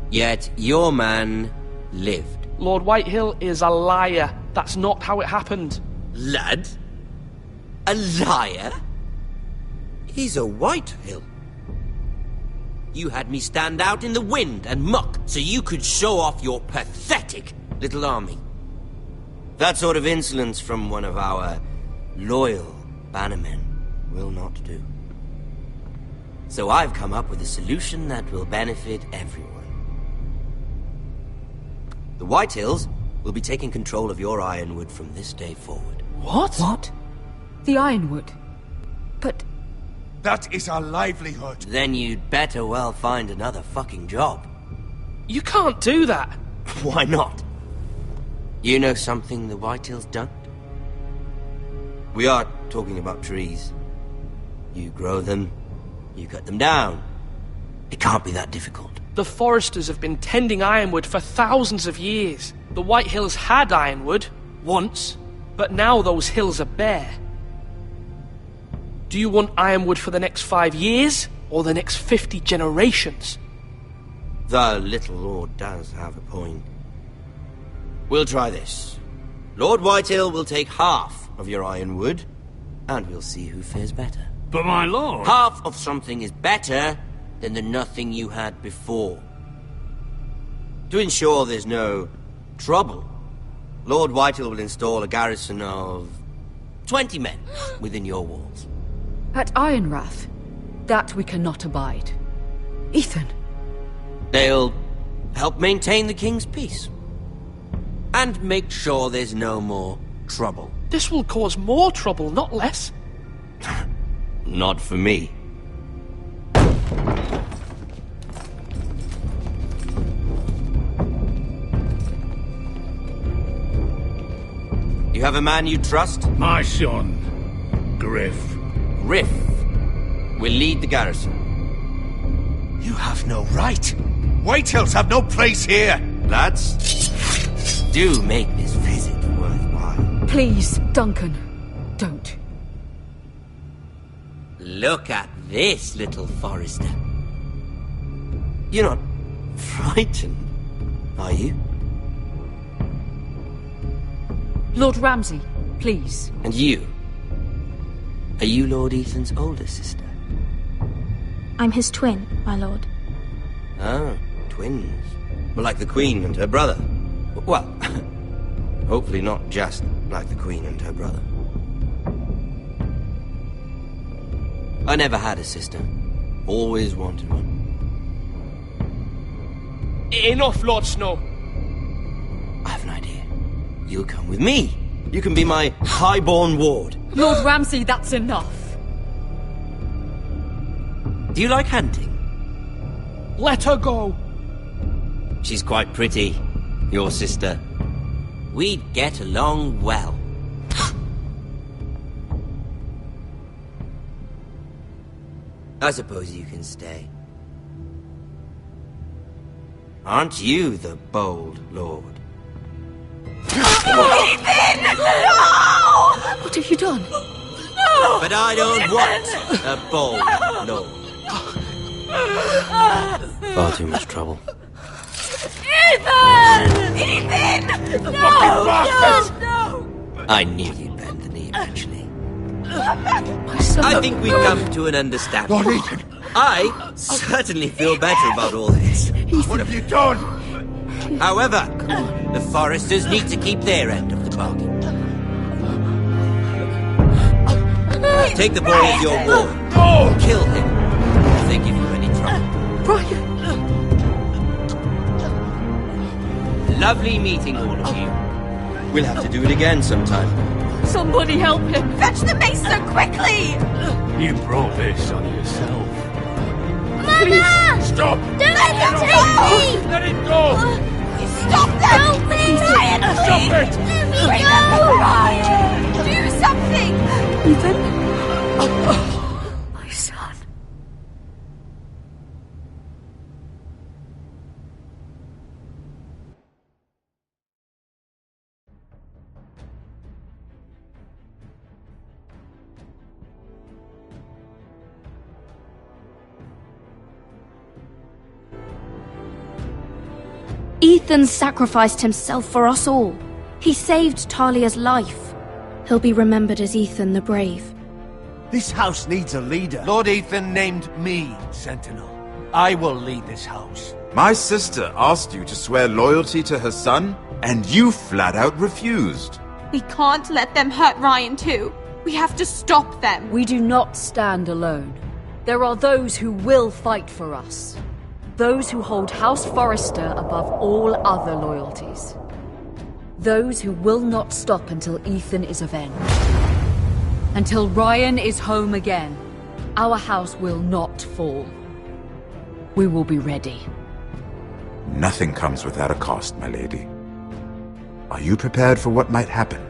Yet your man lived. Lord Whitehill is a liar. That's not how it happened. Lad? A liar? He's a Whitehill. You had me stand out in the wind and muck so you could show off your pathetic little army. That sort of insolence from one of our loyal bannermen will not do. So I've come up with a solution that will benefit everyone. The Whitehills will be taking control of your ironwood from this day forward. What? What? The ironwood? But... That is our livelihood. Then you'd better well find another fucking job. You can't do that. Why not? You know something the Whitehills don't? We are talking about trees. You grow them, you cut them down. It can't be that difficult. The Foresters have been tending ironwood for thousands of years. The Whitehills had ironwood, once, but now those hills are bare. Do you want ironwood for the next 5 years, or the next 50 generations? The little lord does have a point. We'll try this. Lord Whitehill will take half of your ironwood, and we'll see who fares better. But my lord... Half of something is better than the nothing you had before. to ensure there's no trouble, Lord Whitehill will install a garrison of 20 men within your walls. At Ironrath, that we cannot abide. Ethan. They'll help maintain the king's peace. And make sure there's no more trouble. This will cause more trouble, not less. Not for me. You have a man you trust? My son, Griff. Griff will lead the garrison. You have no right. Whitehills have no place here. Lads, do make this visit worthwhile. Please, Duncan, don't. Look at this, little Forrester. You're not frightened, are you? Lord Ramsay, please. And you? Are you Lord Ethan's older sister? I'm his twin, my lord. Oh, twins. Well, like the Queen and her brother. Well, hopefully not just like the Queen and her brother. I never had a sister. Always wanted one. Enough, Lord Snow. I have an idea. You'll come with me. You can be my highborn ward. Lord Ramsay, that's enough. Do you like hunting? Let her go. She's quite pretty, your sister. We'd get along well. I suppose you can stay. Aren't you the bold lord? Ethan! No! What have you done? No! But I don't want a bold lord. Far too much trouble. Ethan! Ethan! No! No! I knew you'd bend the knee eventually. My son. I think we've come to an understanding. Lord Ethan! I certainly feel better about all this. What have you done? However, the Forresters need to keep their end of the bargain. Take the boy as your ward. Kill him if they give you any trouble. Brian! Lovely meeting all of you. We'll have to do it again sometime. Somebody help him! Fetch the mace so quickly! You brought this on yourself. Mama! Stop! Don't let him take me! Let it go! Stop them! Help me! Brian, Stop please! it! Let me Remember go! Brian! Do something! Ethan? My son. Ethan sacrificed himself for us all. He saved Talia's life. He'll be remembered as Ethan the Brave. This house needs a leader. Lord Ethan named me Sentinel. I will lead this house. My sister asked you to swear loyalty to her son, and you flat out refused. We can't let them hurt Ryan too. We have to stop them. We do not stand alone. There are those who will fight for us. Those who hold House Forrester above all other loyalties. Those who will not stop until Ethan is avenged. Until Ryan is home again, our house will not fall. We will be ready. Nothing comes without a cost, my lady. Are you prepared for what might happen?